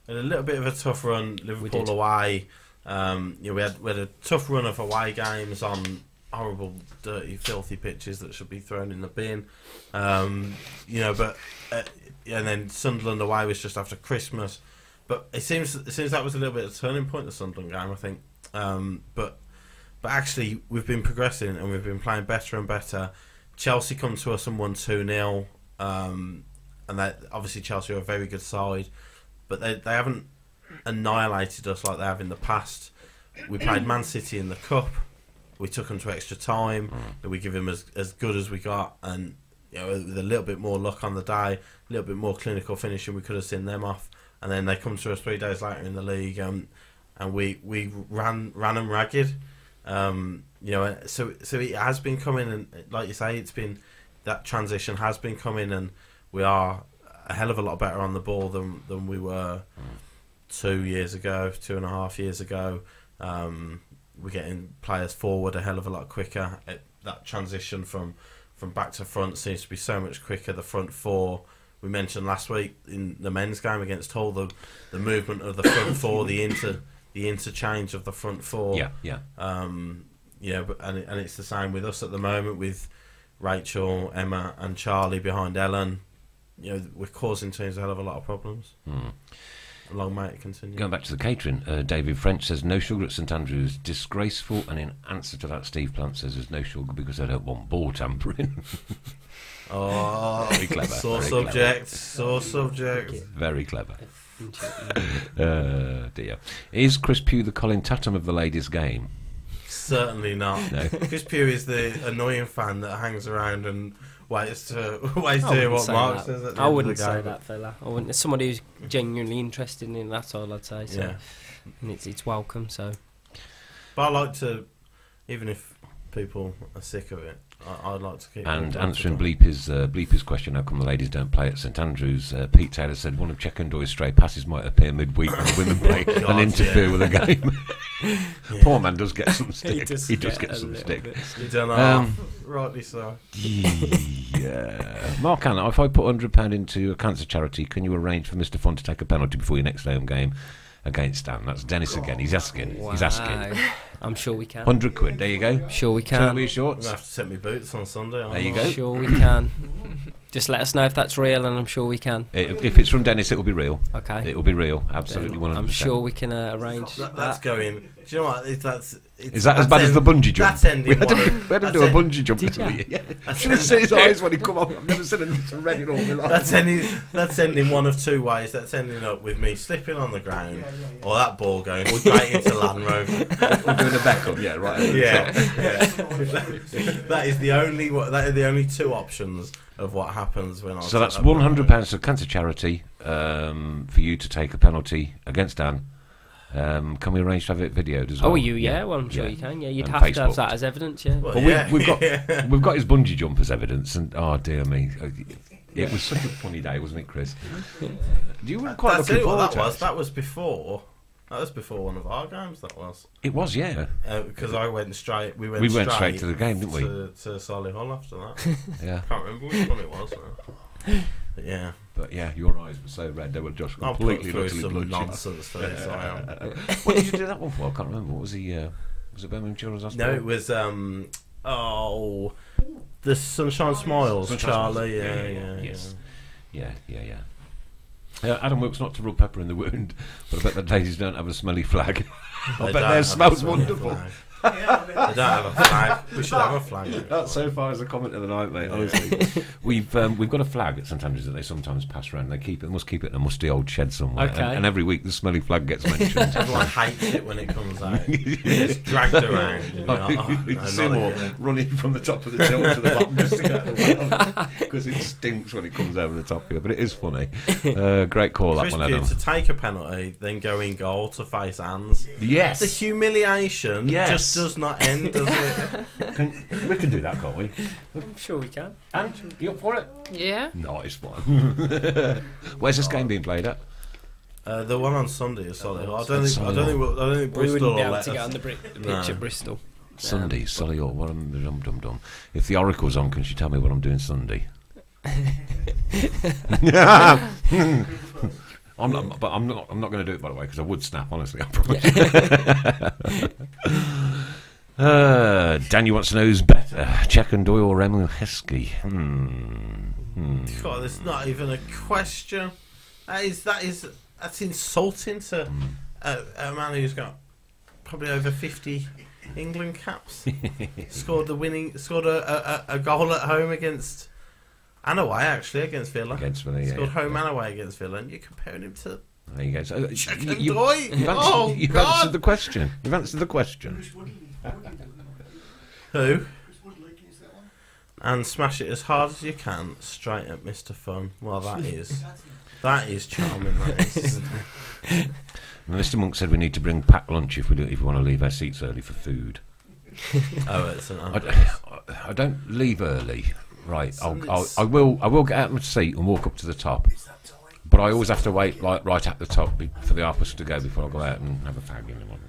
a little bit of a tough run, Liverpool away. We had a tough run of away games on horrible, dirty, filthy pitches that should be thrown in the bin. But and then Sunderland away was just after Christmas. But it seems that was a little bit of a turning point, the Sunderland game, I think. But actually, we've been progressing and we've been playing better and better. Chelsea come to us and won 2-0, and that obviously Chelsea are a very good side, but they haven't annihilated us like they have in the past. We played Man City in the Cup. We took them to extra time. We give them as good as we got, and with a little bit more luck on the day, a little bit more clinical finishing, we could have seen them off. And then they come to us 3 days later in the league, and we ran them ragged. So it has been coming, and like you say, it's been that transition has been coming, and we are a hell of a lot better on the ball than we were 2 years ago, 2.5 years ago. We're getting players forward a hell of a lot quicker. That transition from back to front seems to be so much quicker. The front four, we mentioned last week in the men's game against Hull, the movement of the front four, the interchange of the front four. And it's the same with us at the moment, with Rachel, Emma, and Charlie behind Ellen. We're causing teams a hell of a lot of problems. Long may it continue. Going back to the catering, David French says no sugar at St Andrews, disgraceful, and in answer to that, Steve Plant says there's no sugar because they don't want ball tampering. Oh, very clever. Sore subject. Very clever. Dear. Is Chris Pugh the Colin Tatum of the ladies' game? Certainly not. No. Chris Pugh is the annoying fan that hangs around and waits to hear what Marc says at the I end wouldn't of the game. say that, fella. I wouldn't. It's somebody who's genuinely interested in it, that's all I'd say. So. Yeah. And it's welcome, so. But I like to, even if people are sick of it, I'd like to keep. And answering Bleeper's question, how come the ladies don't play at St Andrews? Pete Taylor said one of Checkendoy's stray passes might appear midweek when the women play and interfere with the game. Poor man does get some stick. He does get some stick. He don't know. Rightly so. Yeah. Marc Anna, if I put £100 into a cancer charity, can you arrange for Mr. Fun to take a penalty before your next home game against Stan? That's Dennis again. He's asking. Wow. He's asking. I'm sure we can. £100. There you go. Sure we can. Turn your I'm shorts. gonna have to set my boots on Sunday. There you go. Sure we can. Just let us know if that's real, and I'm sure we can. If it's from Dennis, it will be real. Okay. It will be real. Absolutely, 100%. I'm sure we can arrange That's going. Do you know what? Is that as bad as the bungee jump? That's ending. We had to do a bungee jump. Did you? Yeah. I should have seen his eyes when he come up. I've never seen him so red in all my life. That's ending one of two ways. That's ending up with me slipping on the ground, or that ball going straight into Land Rover. We're doing a backup, yeah, right. Yeah. That is the only. That are the only two options of what happens when I. So that's £100 to cancer charity for you to take a penalty against Dan. Can we arrange to have it videoed as well? Oh, well, I'm sure you can. Yeah, you'd And have to have Facebooked. that as evidence. Yeah. Well, But we've got his bungee jump as evidence, and oh dear me, it was such a funny day, wasn't it, Chris? You were quite looking forward to it. That was before. That was before one of our games. That was. It was, yeah. Because I went straight. We went straight to the game, didn't we? To Solihull after that. Yeah. Can't remember which one it was. But yeah. But yeah, your eyes were so red; they were just completely some bloodshot. nonsense for this. I am. What did you do that one for? I can't remember. What was the? Was it Birmingham Children's Hospital? No, it was. The Sunshine Smiles, Charlie. Yeah. Adam Wilkes, not to rub pepper in the wound, but I bet the ladies don't have a smelly flag. I bet theirs smells wonderful. They don't have a flag. We should have a flag. That's so far as a comment of the night, mate. Honestly, we've got a flag at St Andrews that they sometimes pass around. They must keep it in a musty old shed somewhere. Okay. And every week the smelly flag gets mentioned. Everyone hates it when it comes out. It's dragged around. You see them all running from the top of the hill to the bottom just to get the because it stinks when it comes over the top here. But it is funny. Great call, that one, Adam. To take a penalty, then go in goal to face hands. Yes. The humiliation just does not end, does it? We can do that, can't we? I'm sure we can. And you up for it? Yeah. Nice one. Where's this game being played at? The one on Sunday is Solihull. I don't think We Bristol wouldn't be will able let to get us. on the pitch at Bristol. Sunday, Solihull. What am dum. If the Oracle's on, can she tell me what I'm doing Sunday? I'm not going to do it, by the way, because I would snap. Honestly, I promise. Daniel wants to know who's better, Checkendoy or Emil Heskey. God, it's not even a question. That is that's insulting to a man who's got probably over 50 England caps. scored a goal at home against and away actually against Villa. Scored home and away against Villa, and you're comparing him to. There you go. So, you've answered the question. You've answered the question. Who? And smash it as hard as you can, straight at Mr. Fun. Well, that is charming. That is, isn't it? Mr. Monk said we need to bring packed lunch if we want to leave our seats early for food. I don't leave early, right? I will get out of my seat and walk up to the top, but I always have to wait right at the top for the officer to go before I go out and have a fag in the morning.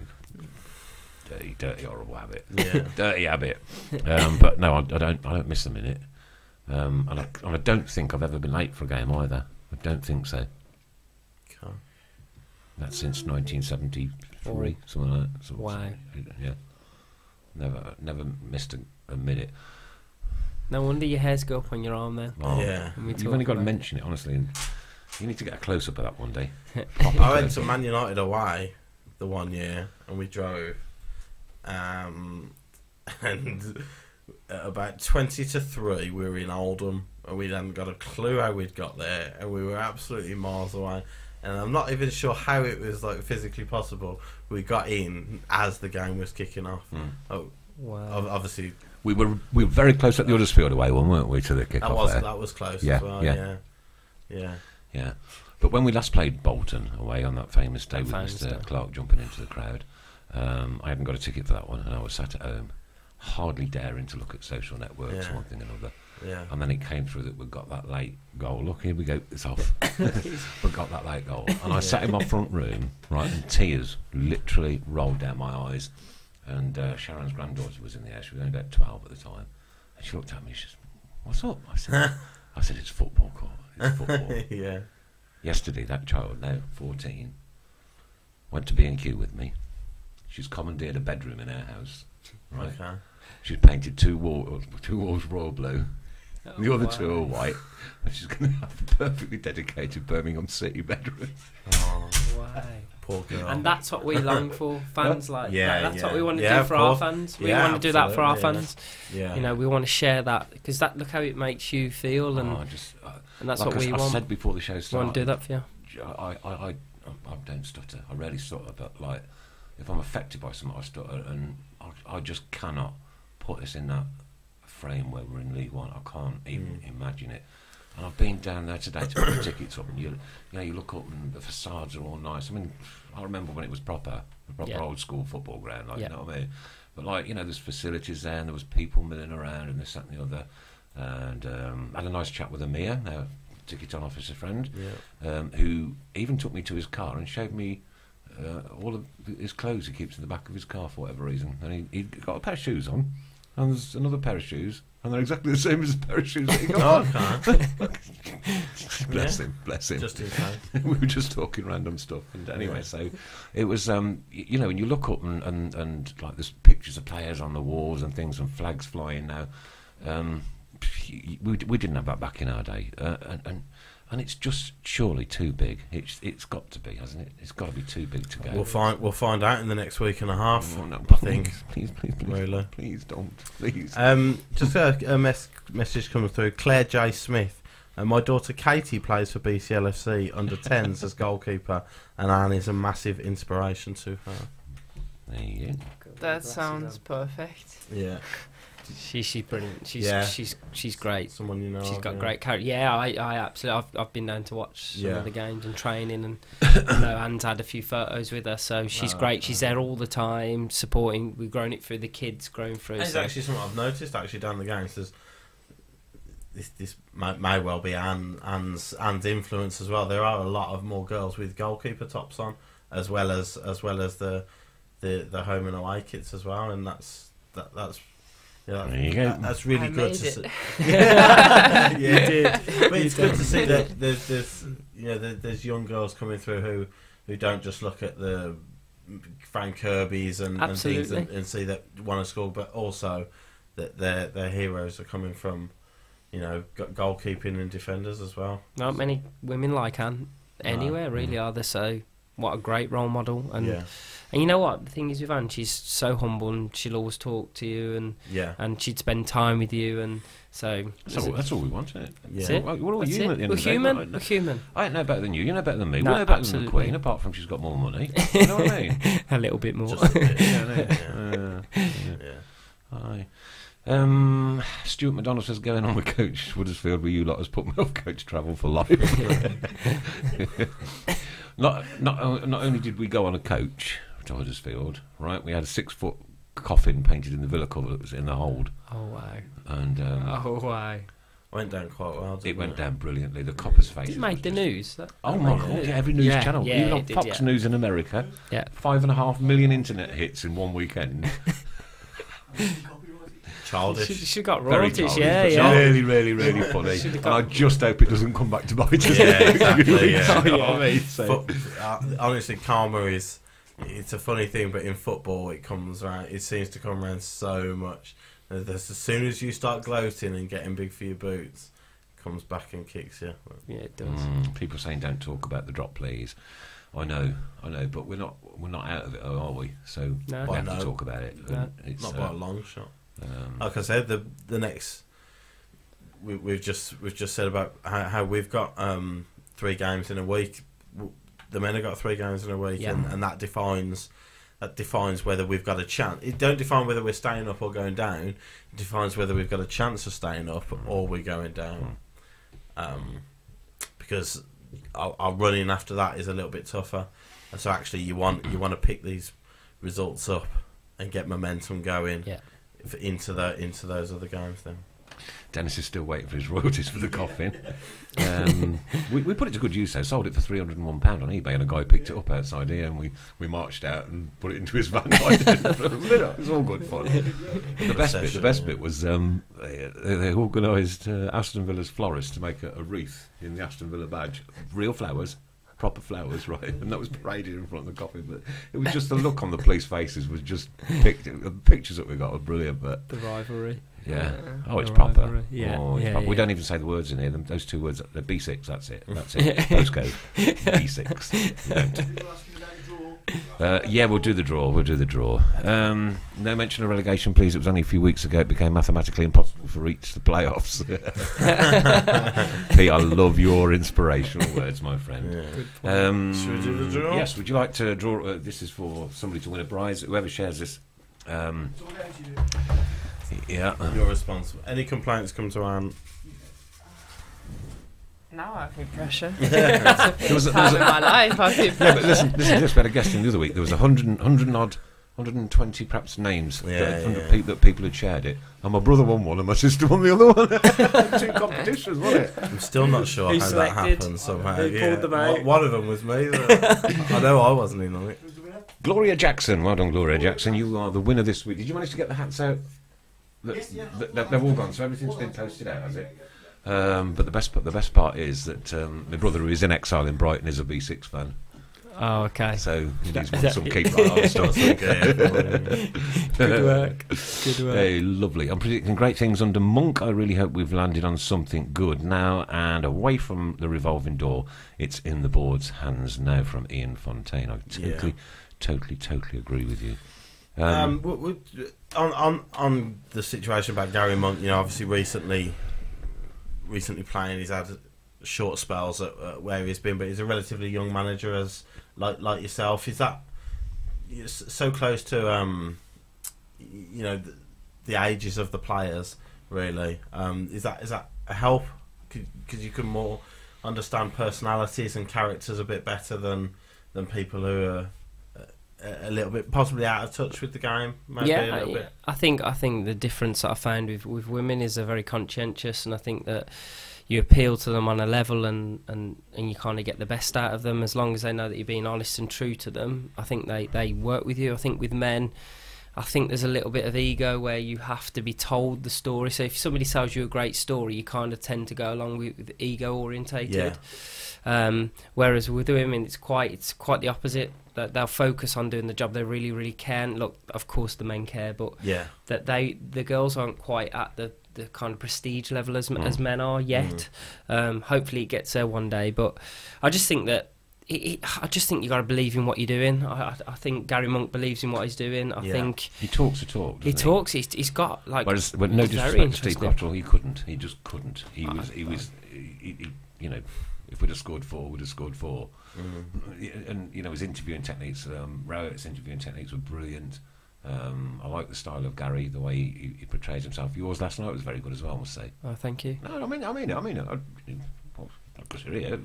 Dirty, horrible habit. Yeah. Dirty habit. But no, I don't miss a minute. And I don't think I've ever been late for a game either. I don't think so. Okay. That's since 1973, something like that. Wow. Yeah. Never missed a minute. No wonder your hairs go up on your arm then. Oh, yeah. You've only got to mention it, honestly. And you need to get a close-up of that one day. I went to Man United away the one year, and we drove. And at about 20-3, we were in Oldham, and we hadn't got a clue how we'd got there, and we were absolutely miles away. And I'm not even sure how it was like physically possible. We got in as the game was kicking off. Oh, wow! Obviously, we were very close at the Huddersfield away one, weren't we, to the kick-off there? That was close as well. Yeah. But when we last played Bolton away on that famous day with Mr. Clark jumping into the crowd, I hadn't got a ticket for that one, and I was sat at home, hardly daring to look at social networks or one thing or another. Yeah. And then it came through that we got that late goal. Look, here we go, it's off. We got that late goal. And I sat in my front room, right, and tears literally rolled down my eyes. And Sharon's granddaughter was in the house. She was only about 12 at the time. And she looked at me, she said, "What's up?" I said, "It's football, court. It's football." Yeah. Yesterday, that child, now 14, went to B&Q with me. She's commandeered a bedroom in our house. Right. Okay. She's painted two walls royal blue. The other two are white, and she's going to have a perfectly dedicated Birmingham City bedroom. Oh, wow. Poor girl. And that's what we long for, fans like that. That's what we want to do for course. our fans. We want to do that for our fans. Yeah. You know, we want to share that, because look how it makes you feel, and that's like what we want. I said before the show started, we want to do that for you. I don't stutter. I rarely stutter, but like if I'm affected by something, I stutter, and I just cannot put us in that frame where we're in League One. I can't even imagine it. And I've been down there today to put the tickets up, and you look up and the facades are all nice. I mean, I remember when it was proper old school football ground, like you know what I mean. But like there's facilities there, and there was people milling around, and this, that, and the other. And had a nice chat with Amir, now ticket-on officer friend, who even took me to his car and showed me all of his clothes he keeps in the back of his car for whatever reason. And he'd got a pair of shoes on, and there's another pair of shoes, and they're exactly the same as the pair of shoes that he got on. Bless him. Just in case. We were just talking random stuff, and anyway, so it was, when you look up and like there's pictures of players on the walls and things, and flags flying now. We didn't have that back in our day, and it's just surely too big. It's got to be, hasn't it? It's got to be too big to go. We'll find out in the next week and a half. Oh, no, I think. Please, really. Please don't, please. Just a message coming through. Claire J. Smith. My daughter Katie plays for BCLFC under 10s as goalkeeper, and Anne is a massive inspiration to her. There you go. That sounds perfect. Yeah. She's brilliant. She's great. Someone you know. She's got great character. Yeah, I absolutely. I've been down to watch some of the games and training, and Anne's had a few photos with her. So she's great. She's there all the time, supporting. We've grown it through the kids, growing through. It's actually something I've noticed actually down the games. This may well be Anne's influence as well. There are a lot of more girls with goalkeeper tops on, as well as the home and away kits as well, and that's. There you go. That's really good to see. Yeah, you did. But it's good to see that there's young girls coming through who don't just look at the Frank Kirby's and things and see that want to score, but also that their heroes are coming from goalkeeping and defenders as well. Not many women like Anne. anywhere, really, are they? So, what a great role model. And Yeah. and you know what? The thing is with Anne, she's so humble, and she'll always talk to you, and she'd spend time with you, and so... That's all we want, isn't it? Yeah. That's it. Well, we're all That's human it. at the end We're of the day. human. We're human. I ain't no better than you. You're no better than me. No, We're no better absolutely. than the Queen, apart from she's got more money. You know what I mean? A little bit more. Just a bit. Yeah. Aye. Stuart McDonald says, going on with Coach Huddersfield, where you lot has put me off coach travel for life. not only did we go on a coach to Huddersfield, right? We had a 6-foot coffin painted in the villa cover that was in the hold. Oh, wow. And Oh, wow. Went down quite well, didn't it went down brilliantly. The coppers' faces. It made the news. Oh my God! Yeah, every news channel, yeah, even on it did, Fox yeah. News in America. Yeah. 5.5 million internet hits in one weekend. Childish. She got Very royalties, childish, yeah, but yeah. really, really, really funny. And I just hope it doesn't come back to bite us. Yeah, exactly, yeah. You know what I mean? So- Honestly, karma is... It's a funny thing, but in football, it comes around. It seems to come around so much. As soon as you start gloating and getting big for your boots, it comes back and kicks you. Yeah, it does. People saying don't talk about the drop, please. I know, but we're not out of it, are we? So No. we have No. to talk about it. No. And it's, Not by a long shot. um, Like I said, the next... We've just said about how we've got 3 games in a week. The men have got 3 games in a week, Yeah. and that defines whether we've got a chance. It don't define whether we're staying up or going down. It defines whether we've got a chance of staying up or we're going down. Because our running after that is a little bit tougher. And so actually, you want to pick these results up and get momentum going into those other games. Then. Dennis is still waiting for his royalties for the coffin. We put it to good use though. Sold it for £301 on eBay, and a guy picked it up outside here, and we marched out and put it into his van. It was all good fun. The best bit was they organised Aston Villa's florist to make a wreath in the Aston Villa badge, real flowers. Proper flowers, right? And that was paraded in front of the coffin. But it was just the look on the police faces was just the pictures that we got were brilliant. But The rivalry. yeah, it's the proper. rivalry. Yeah, Oh, it's yeah, proper. We yeah. don't even say the words in here. Those 2 words, the B6. That's it. Postcode B6. We don't. Yeah, we'll do the draw. No mention of relegation, please. It was only a few weeks ago. It became mathematically impossible to reach the playoffs. Pete, I love your inspirational words, my friend. Yeah. Should we do the draw? Yes. Would you like to draw? This is for somebody to win a prize. Whoever shares this. Yeah. You're responsible. Any complaints come to Anne? Now I feel pressure. There was Time in my life, I feel Yeah, pressure. but listen to this. We had a guesting the other week. There was 120 perhaps names that people had shared it. And my brother won one and my sister won the other one. 2 competitions, wasn't it? I'm still not sure Who how selected? that happened somehow. Who pulled them out? One of them was me. I know I wasn't in on it. Gloria Jackson. Well done, Gloria Jackson. You are the winner this week. Did you manage to get the hats out? They've all gone, so everything's been posted out, has it? But the best part is that my brother, who is in exile in Brighton, is a B6 fan. Oh, okay. So he's won some keep that on stuff. Good work. Good work. Hey, lovely. I'm predicting great things under Monk. I really hope we've landed on something good now. And away from the revolving door, it's in the board's hands now from Ian Fontaine. I totally agree with you. On the situation about Gary Monk, obviously recently playing, he's had short spells at where he's been, but he's a relatively young manager, as like yourself. Is that so close to the ages of the players? Really, is that a help? Because you can more understand personalities and characters a bit better than people who are a little bit possibly out of touch with the game. Maybe a little bit. I think the difference that I found with women is they're very conscientious, and I think that you appeal to them on a level and you kind of get the best out of them as long as they know that you're being honest and true to them. I think they work with you. I think with men, I think there's a little bit of ego where you have to be told the story. So if somebody tells you a great story, you kind of tend to go along with ego orientated. Whereas with women, it's quite the opposite. That they'll focus on doing the job they really can. Look, of course the men care, but that the girls aren't quite at the the kind of prestige level as men are yet. Hopefully it gets there one day, but I just think that I just think you got to believe in what you're doing. I think Gary Monk believes in what he's doing. I think he talks the talk. He talks. He's got like. Whereas, no disrespect to Steve Cottrell, he couldn't. He just couldn't. He was. You know, if we'd have scored 4, we'd have scored 4. And you know, his interviewing techniques, Rowett's interviewing techniques were brilliant. I like the style of Gary, the way he portrays himself. Yours last night was very good as well, I must say. Oh, thank you. No, I mean. Because you're here,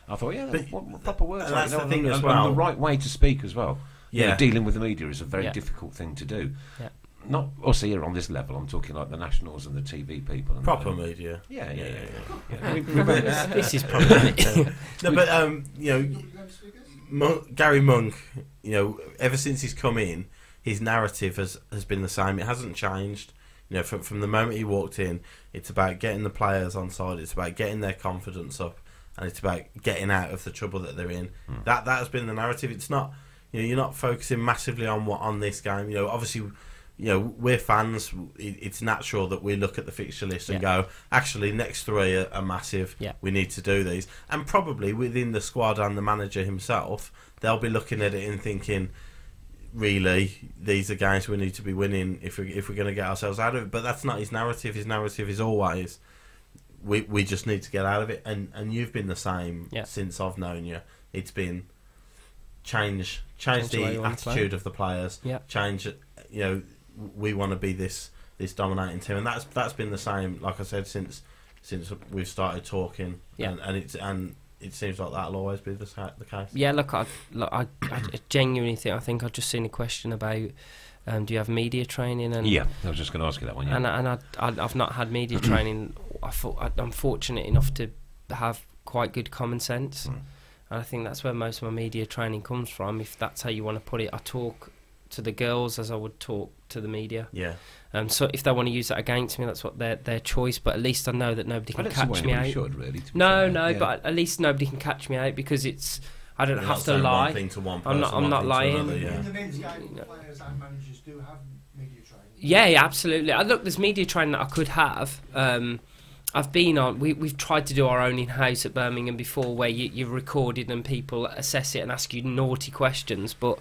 I thought, what proper words. That's the thing as well. And the right way to speak as well. Yeah. You know, dealing with the media is a very difficult thing to do. Yeah. Not us here on this level. I'm talking like the nationals and the TV people. And proper media. Yeah. This is probably no, but you know, Gary Monk. You know, ever since he's come in, his narrative has been the same. It hasn't changed. You know, from the moment he walked in, it's about getting the players on side. It's about getting their confidence up, and it's about getting out of the trouble that they're in. That has been the narrative. It's not, you know, you're not focusing massively on this game. You know, obviously, you know, we're fans. It's natural that we look at the fixture list and go, actually, next 3 are massive. Yeah. We need to do these, and probably within the squad and the manager himself, they'll be looking at it and thinking, really, these are games we need to be winning if we're going to get ourselves out of it. But that's not his narrative. His narrative is always we just need to get out of it. And you've been the same since I've known you. It's been change the attitude of the players. Yeah. Change, you know, we want to be this dominating team, and that's been the same. Like I said, since we've started talking. Yeah. And it seems like that'll always be the case. Yeah, look, I genuinely think I've just seen a question about do you have media training? And I was just going to ask you that one. Yeah. And I've not had media training. I'm fortunate enough to have quite good common sense, and I think that's where most of my media training comes from. If that's how you want to put it, I talk to the girls as I would talk to the media. Yeah. So if they want to use that against me, that's what their choice. But at least I know that nobody can catch me out. Should, really, but at least nobody can catch me out because I don't have to lie. I'm not lying. In the men's game, players and managers do have media training. Yeah, absolutely. Look, there's media training that I could have. I've been on. We've tried to do our own in-house at Birmingham before, where you're recorded and people assess it and ask you naughty questions, but.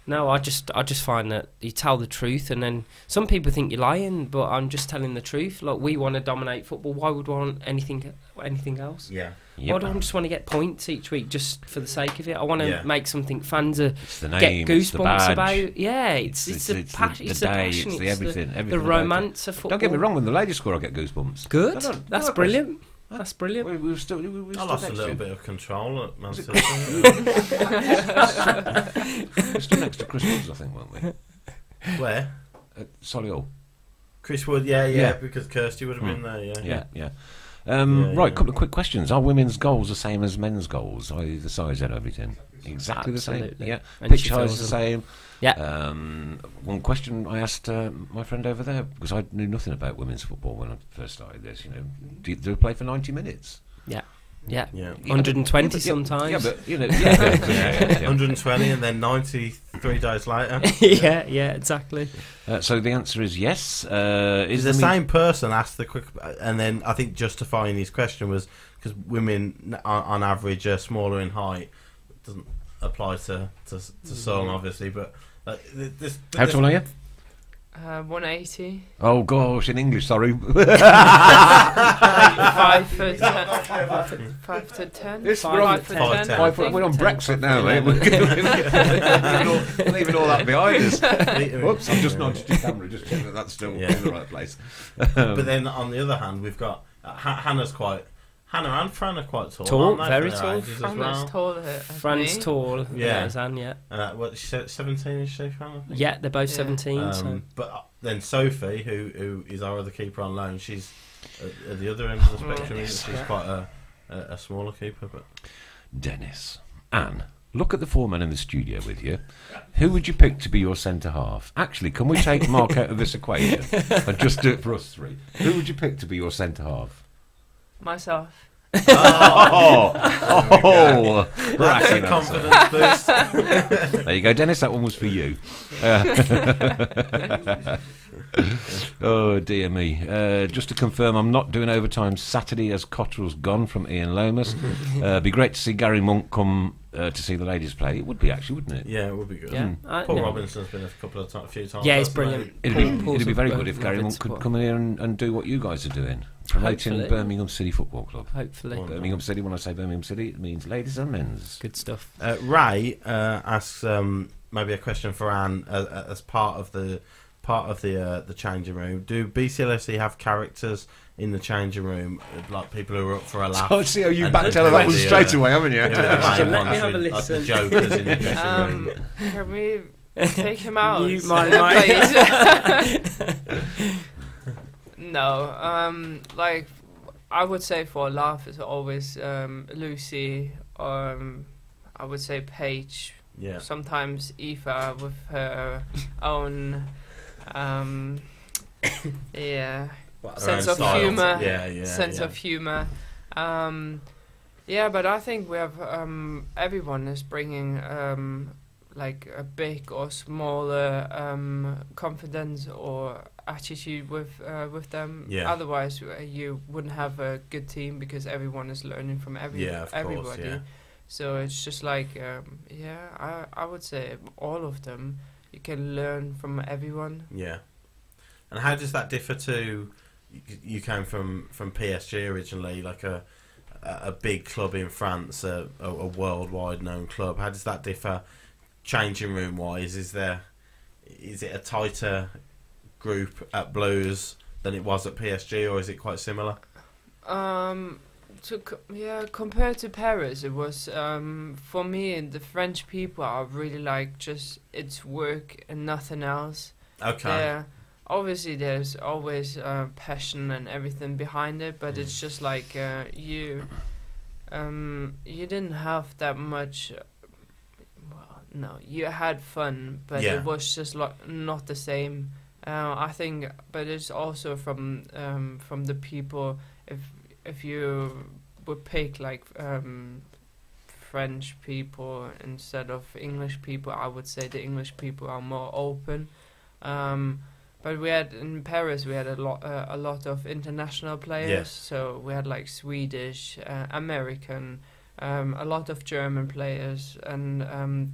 No, I just find that you tell the truth, and then some people think you're lying, but I'm just telling the truth. Like, we want to dominate football. Why would we want anything else? Yeah. Why do I just want to get points each week just for the sake of it? I want to make something fans get name, goosebumps about. Yeah, it's the passion, it's the everything, everything the romance of football. Don't get me wrong, when the ladies score, I get goosebumps. Good, that's brilliant. That's brilliant. We were still I lost a little bit of control at Man City. We were still next to Chris Woods, I think, weren't we? Where? At Solihull. Chris Wood, yeah, because Kirsty would have been there, yeah. Right, couple of quick questions. Are women's goals the same as men's goals? Are the size and everything? Exactly Absolutely. The same. Yeah. And Pitch size is the same. Yeah. One question I asked my friend over there, because I knew nothing about women's football when I first started this. You know, do they play for 90 minutes? Yeah. 120 sometimes. Yeah, but you know, 120 and then 93 days later. yeah, exactly. So the answer is yes. Is the same person asked the quick, and then I think justifying his question was because women on average are smaller in height. Doesn't apply to Solon, obviously, but how tall are you? 180. Oh gosh, in English, sorry. 5 foot 10. 5 to 10. It's 5 to 10. 5 foot. We're on Brexit now, mate. We're leaving all that behind us. Whoops! I've just nudged your camera, just check that that's still in the right place. But then on the other hand, we've got Hannah and Fran are quite tall. Very tall. Fran's taller. Fran's tall. Yeah. As Anne, yeah. What, 17 is she, Fran? Yeah, they're both 17. So. But then Sophie, who is our other keeper on loan, she's at the other end of the spectrum. She's quite a smaller keeper. But Dennis, Anne, look at the 4 men in the studio with you. Who would you pick to be your centre half? Actually, can we take Marc out of this equation and just do it for us 3? Who would you pick to be your centre half? Myself. That's a confidence boost. There you go, Dennis. That one was for you. Oh dear me. Just to confirm, I'm not doing overtime Saturday as Cotterell's gone from Ian Lomas. Be great to see Gary Monk come to see the ladies play. It would be, actually, wouldn't it? Yeah, it would be good. Yeah. Paul Robinson's been a few times. Yeah, it's brilliant. It'd be very good if Gary Monk could come in here and do what you guys are doing, promoting Hopefully. Birmingham City Football Club. Hopefully. Birmingham City. When I say Birmingham City, it means ladies and men's. Good stuff. Ray asks maybe a question for Anne as part of the changing room. Do BCLFC have characters in the changing room, like people who are up for a laugh? I see how you and backed out of that one the, straight away, haven't you? Let me have a listen. Like the jokers in the dressing room. Can we take him out? Mute my Please. No, like I would say for a laugh is always Lucy, I would say Paige. Yeah. Sometimes Aoife with her own, yeah, sense of humour. Sense of humour. Yeah, but I think we have everyone is bringing like a big or smaller confidence or attitude with them. Yeah. Otherwise, you wouldn't have a good team because everyone is learning from everybody. Yeah. So it's just like, I would say all of them. You can learn from everyone. Yeah. And how does that differ to? You came from PSG originally, like a big club in France, a worldwide known club. How does that differ, changing room wise? Is it a tighter group at Blues than it was at PSG, or is it quite similar? Compared to Paris, it was for me, the French people are really like just it's work and nothing else. Okay. Yeah, obviously there's always passion and everything behind it, but it's just like you didn't have that much. Well, no, you had fun, but it was just like not the same. I think, but it's also from the people. If you would pick like French people instead of English people, I would say the English people are more open. But we had in Paris, we had a lot of international players. Yes. So we had like Swedish, American, a lot of German players, and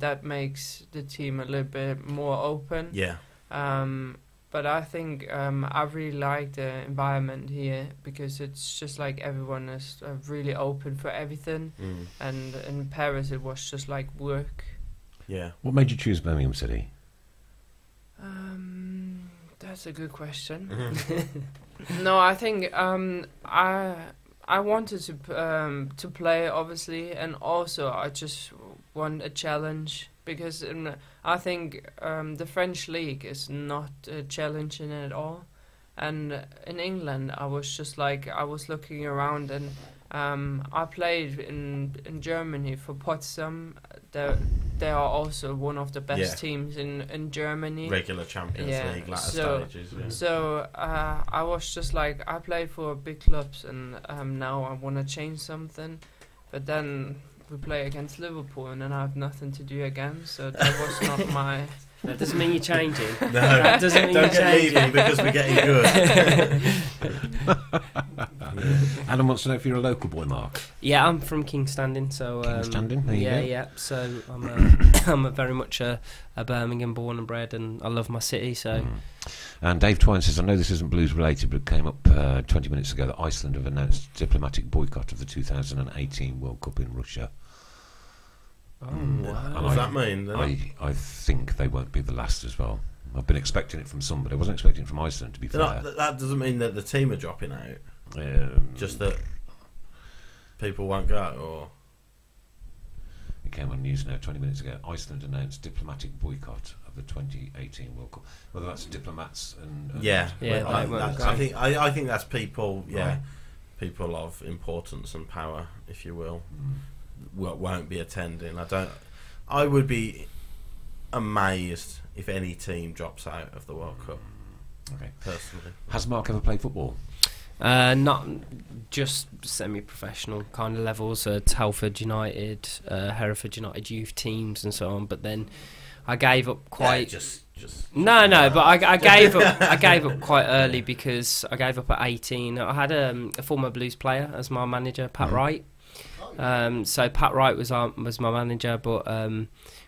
that makes the team a little bit more open. Yeah. But I think I really like the environment here because it's just like everyone is really open for everything. And in Paris, it was just like work. Yeah. What made you choose Birmingham City? That's a good question. No, I think I wanted to play, obviously, and also I just want a challenge. Because I think the French league is not challenging at all, and in England I was just like I was looking around, and I played in Germany for Potsdam. They are also one of the best teams in Germany. Regular Champions League latter stages. Yeah. So I was just like I played for big clubs, and now I want to change something, but then we play against Liverpool and then I have nothing to do again, so that was not my... That doesn't mean you're changing. No, that doesn't mean don't you're get leaving because we're getting good. Adam wants to know if you're a local boy, Marc. Yeah, I'm from King's Standing, so... King's Standing, there you go. Yeah, so I'm a very much a Birmingham born and bred, and I love my city, so... And Dave Twine says, I know this isn't Blues related, but it came up 20 minutes ago that Iceland have announced diplomatic boycott of the 2018 World Cup in Russia. Oh, wow. What does that mean? I think they won't be the last as well. I've been expecting it from somebody. I wasn't expecting it from Iceland, to be fair. That doesn't mean that the team are dropping out. Just that people won't go, or... It came on news now 20 minutes ago. Iceland announced diplomatic boycott of the 2018 World Cup. Whether that's diplomats and I think that's people. Yeah, people of importance and power, if you will, won't be attending. I would be amazed if any team drops out of the World Cup. Okay, personally. Has Marc ever played football? Not just semi-professional kind of levels, Telford United, Hereford United youth teams and so on, but then I gave up quite... just just No, but I gave up. I gave up quite early because I gave up at 18. I had a former Blues player as my manager, Pat Wright. So Pat Wright was my manager, but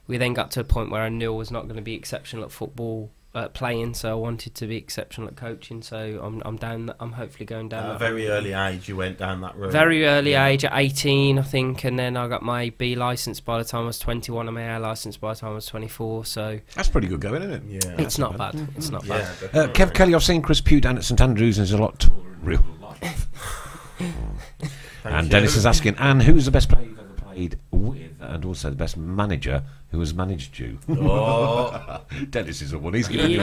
we then got to a point where I knew I was not going to be exceptional at football playing, so I wanted to be exceptional at coaching. So I'm hopefully going down. At a very early age, you went down that road. Very early age, at 18, I think, and then I got my B licence by the time I was 21, and my A licence by the time I was 24. So that's pretty good going, isn't it? Yeah, it's not bad. It's not bad. Kev Kelly, I've seen Chris Pugh down at St Andrews, and there's a lot taller in real life. And Dennis is asking, Anne, who's the best player you've ever played with, and also the best manager who has managed you? Oh. Dennis is the one. He's giving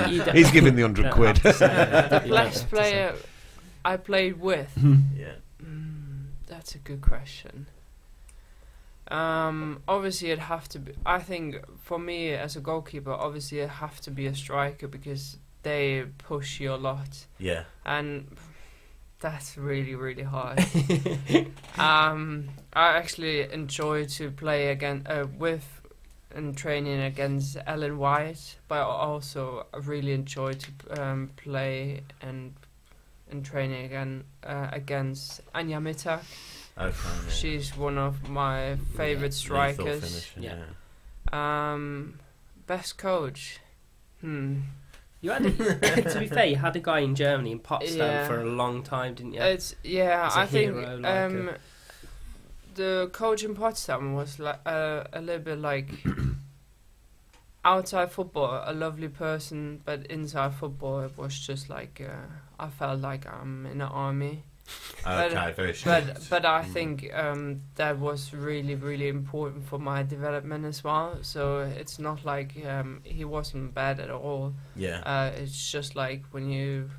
the 100 quid. The best player I played with. Yeah. That's a good question. Obviously, it'd have to be. I think for me as a goalkeeper, obviously it'd have to be a striker because they push you a lot. Yeah. And that's really, really hard. I actually enjoy to play again with and training against Ellen White, but I also really enjoy to play and training again against Anja Mittag. Okay. Yeah. She's one of my favorite strikers. Finisher, Yeah. Best coach. You had to be fair, you had a guy in Germany in Potsdam for a long time, didn't you? I think hero, the coach in Potsdam was like a little bit like outside football, a lovely person, but inside football it was just like I felt like I'm in an army. Okay, very strict. But I think that was really, really important for my development as well. So it's not like he wasn't bad at all. Yeah. It's just like when you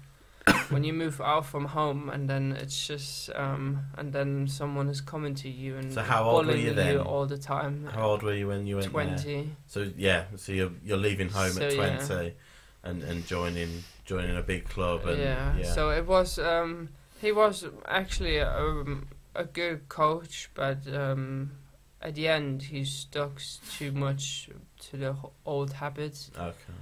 move out from home and then it's just and then someone is coming to you and so how old were bullying you then? all the time. How old were you when you went 20. there? So so you're leaving home at 20 and joining a big club and So it was. He was actually a good coach, but at the end he stuck too much to the old habits. Okay.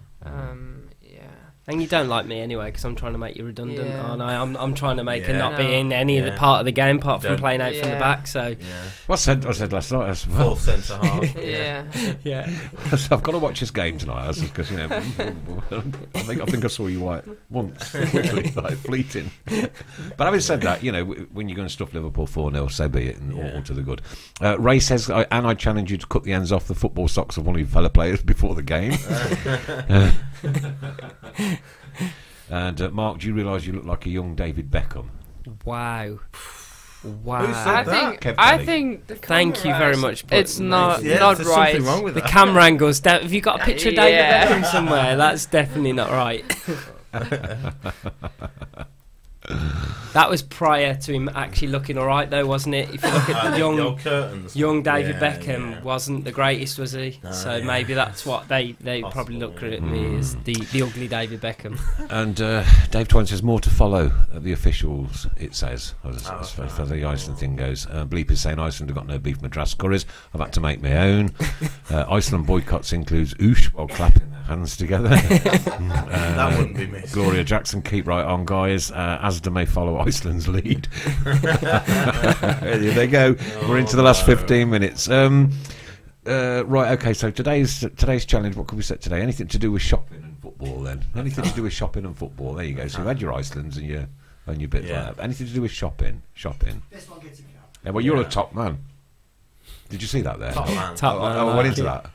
And you don't like me anyway because I'm trying to make you redundant, Yeah. aren't I? I'm trying to make her Yeah. not be in any of the part of the game apart from playing out from the back. So I said last night as well. Full centre half. Yeah. I've got to watch this game tonight because I think I saw you once, quickly, like fleeting. But having said that, when you're going to stuff Liverpool 4-0, so be it, and all to the good. Ray says, and I challenge you to cut the ends off the football socks of one of your fellow players before the game. And Mark, do you realise you look like a young David Beckham? Wow. Who said that? I think the Thank you very much. But it's not there's right. something wrong with the that. camera angles. Have you got a picture of David Yeah. Beckham somewhere? That's definitely not right. That was prior to him actually looking all right, though, wasn't it? If you look at the the old curtains. young David Yeah, Beckham, yeah. wasn't the greatest, was he? No, so yeah. maybe that's what they Possible, probably look yeah. at me as the ugly David Beckham. And Dave Twine says more to follow at the officials, it says, as far as the Iceland thing goes. Bleep is saying Iceland have got no beef madras curries. I've had to make my own. Iceland boycotts includes oosh while clapping their hands together. That wouldn't be missed. Gloria Jackson, keep right on, guys. Asda may follow Iceland's lead. There they go. We're into the last 15 minutes. Right, okay, so today's challenge, what could we set today? Anything to do with shopping and football then? Anything to do with shopping and football. There you go. So you had your Icelands and your bits like that. Anything to do with shopping. This one gets it now. Yeah, well, you're a top man. Did you see that there? Top man. I went into that.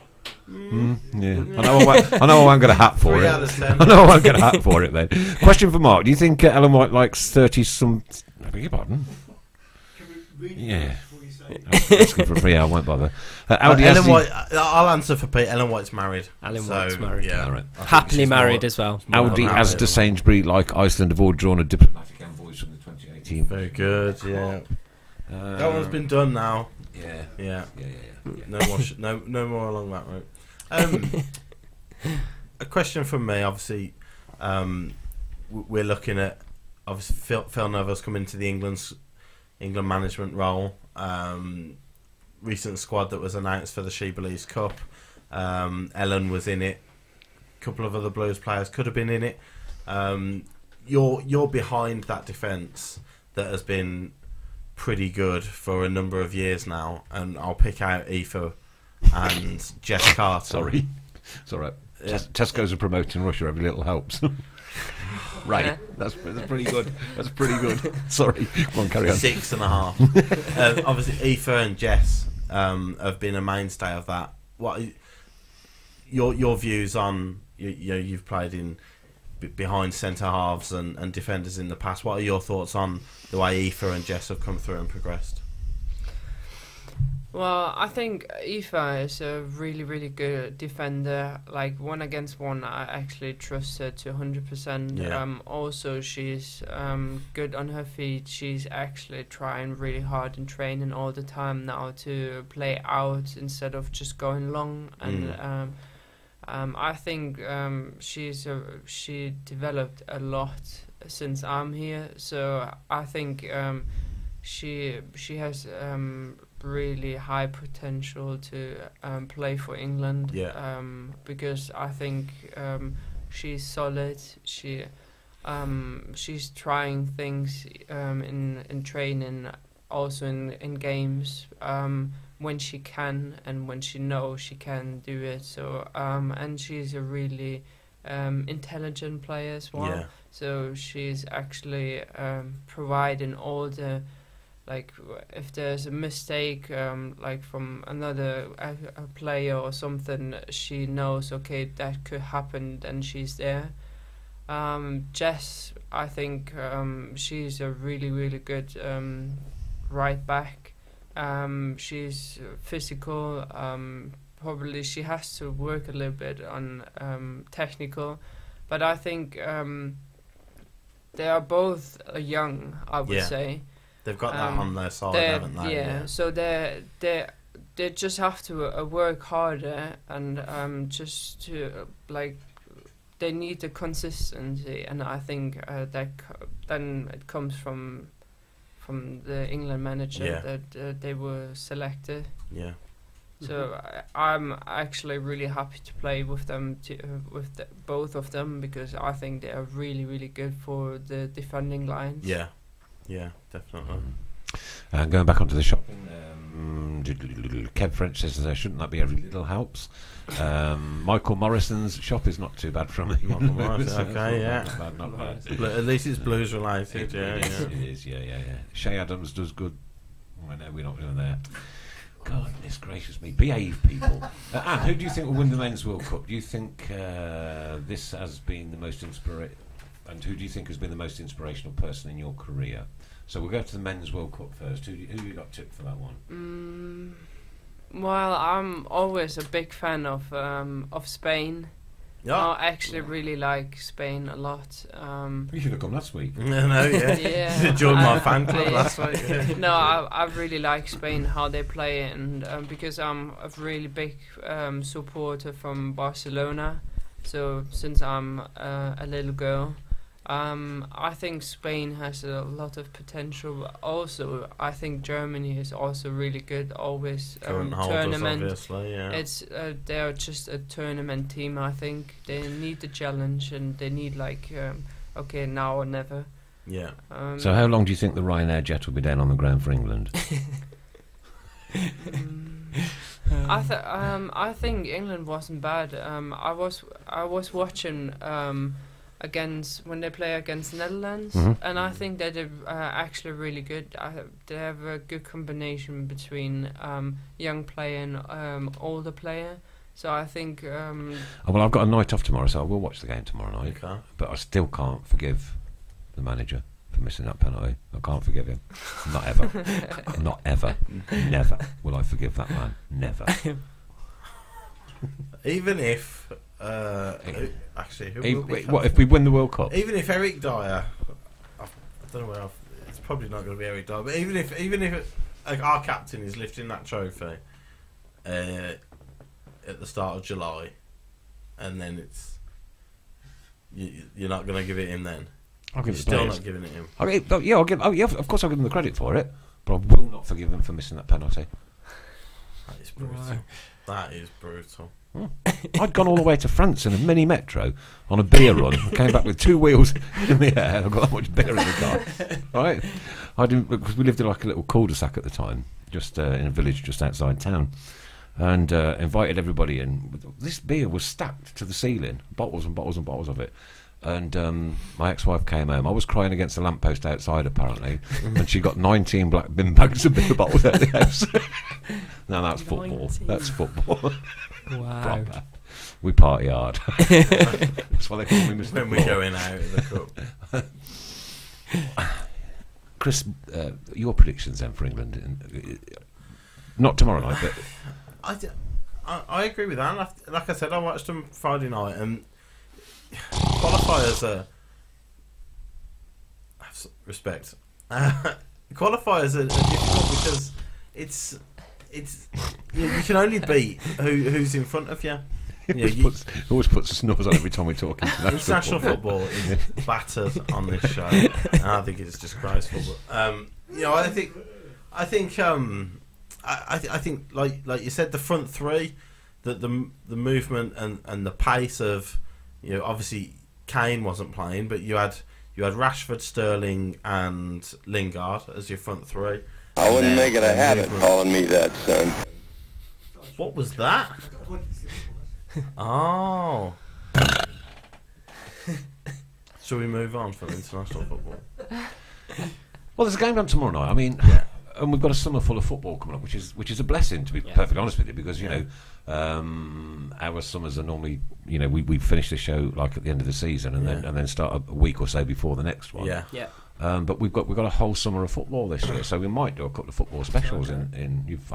Yeah, I know I won't get a hat for 3 it. out of 10. I know I won't get a hat for it then. Question for Mark: do you think Ellen White likes 30-some? I beg your pardon. Can we read Yeah. it before you say it? I'm asking for free. I won't bother. Audi Ellen Ashley- White. I'll answer for Pete. Ellen White's married. Ellen White's married. Yeah, All right. I think Happily she's married more- as well. Audi Well, Asda Sainsbury, like Iceland, have all drawn a diplomatic envoys from the 2018. Very good. Yeah, that one's been done now. Yeah. Yeah. Yeah. No more. No more along that route. A question from me. Obviously, we're looking at obviously Phil Neville's come into the England management role. Recent squad that was announced for the She Believes Cup. Ellen was in it. couple of other Blues players could have been in it. You're behind that defence that has been pretty good for a number of years now, and I'll pick out Aoife and Jess Carter. Sorry, it's all right. Tesco's are promoting Russia. Every little helps. Right, that's pretty good. That's pretty good. Sorry, go on, carry on. 6.5. Obviously, Aoife and Jess have been a mainstay of that. What your views on you've played in behind centre halves and defenders in the past? What are your thoughts on the way Aoife and Jess have come through and progressed? Well, I think Aoife is a really, really good defender. Like 1-against-1, I actually trust her to 100%. Yeah. Also, she's good on her feet. She's actually trying really hard in training all the time now to play out instead of just going long. And I think she developed a lot since I'm here. So I think she has really high potential to play for England. Yeah. Because I think she's solid. She's trying things in training, also in games, when she can and when she knows she can do it. So and she's a really intelligent player as well. Yeah. So she's actually providing all the, like, if there's a mistake, like from another a player or something, she knows, okay, that could happen, then she's there. Jess, I think she's a really, really good right back. She's physical. Probably she has to work a little bit on technical, but I think they are both young, I would say. They've got that on their side, haven't they? Yeah, so they just have to work harder and just to, like, they need the consistency, and I think then it comes from the England manager that they were selected. Yeah. So I'm actually really happy to play with them, both of them, because I think they are really, really good for the defending lines. Yeah. Yeah, definitely. And going back onto the shopping, Kev French says shouldn't that be every little helps? Michael Morrison's shop is not too bad from me. Michael Morrison, okay, yeah. Not bad. At least it's Blues related, It is, yeah. Shay Adams does good. I know we're not doing that. Goodness gracious me, behave, people. Anne, who do you think will win the Men's World Cup? Do you think this has been the most and who do you think has been the most inspirational person in your career? So we'll go to the Men's World Cup first. Who you got tipped for that one? Well, I'm always a big fan of Spain. Yeah. I actually really like Spain a lot. You should have come last week. Yeah. You joined my fan club last week. No, I really like Spain, how they play, and because I'm a really big supporter from Barcelona. So since I'm a little girl, I think Spain has a lot of potential. But also, I think Germany is also really good. Always tournament. Obviously, yeah. It's they are just a tournament team. I think they need the challenge, and they need okay, now or never. Yeah. So how long do you think the Ryanair jet will be down on the ground for England? I think England wasn't bad. I was watching against when they play against the Netherlands, and I think that they're actually really good. They have a good combination between young player and older player. So I think. Well, I've got a night off tomorrow, so I will watch the game tomorrow night. Okay. But I still can't forgive the manager for missing that penalty. I can't forgive him. Not ever. Not ever. Never will I forgive that man. Never. Even if actually, what if we win the World Cup? Even if Eric Dyer, I don't know where it's probably not going to be Eric Dyer, but even if like, our captain is lifting that trophy at the start of July, and then it's you're not going to give it him then. I'll give You're still not giving it him. Of course I'll give him the credit for it, but I will not forgive him for missing that penalty. That is brutal. Right. That is brutal. I'd gone all the way to France in a mini metro on a beer run. I came back with 2 wheels in the air. I got that much beer in the car. Right? I didn't, because we lived in like a little cul-de-sac at the time, just in a village just outside town, and invited everybody in. This beer was stacked to the ceiling, bottles and bottles and bottles of it. And my ex-wife came home. I was crying against the lamppost outside, apparently, and she got 19 black bin bags of beer bottles out of the house. Now that's football. 19. That's football. Wow. Proper. We party hard. That's why they call me Mr. When we're going out of the cup. Chris, your predictions then for England? Not tomorrow night, but I agree with that. Like I said, I watched them Friday night, and qualifiers are respect. Qualifiers are difficult because it's you can only beat who's in front of you. It always puts a snores on every time we talk international football is battered on this show, and I think it's disgraceful. But I think like you said, the front three, the movement and the pace of, obviously Kane wasn't playing, but you had Rashford, Sterling, and Lingard as your front three. I wouldn't make it a habit calling me that, son. What was that? Oh. Shall we move on from international football? Well, there's a game on tomorrow night. I mean, and we've got a summer full of football coming up, which is a blessing, to be perfectly honest with you, because our summers are normally, we finish the show like at the end of the season, and then start a week or so before the next one. Yeah. But we've got a whole summer of football this year, so we might do a couple of football specials. I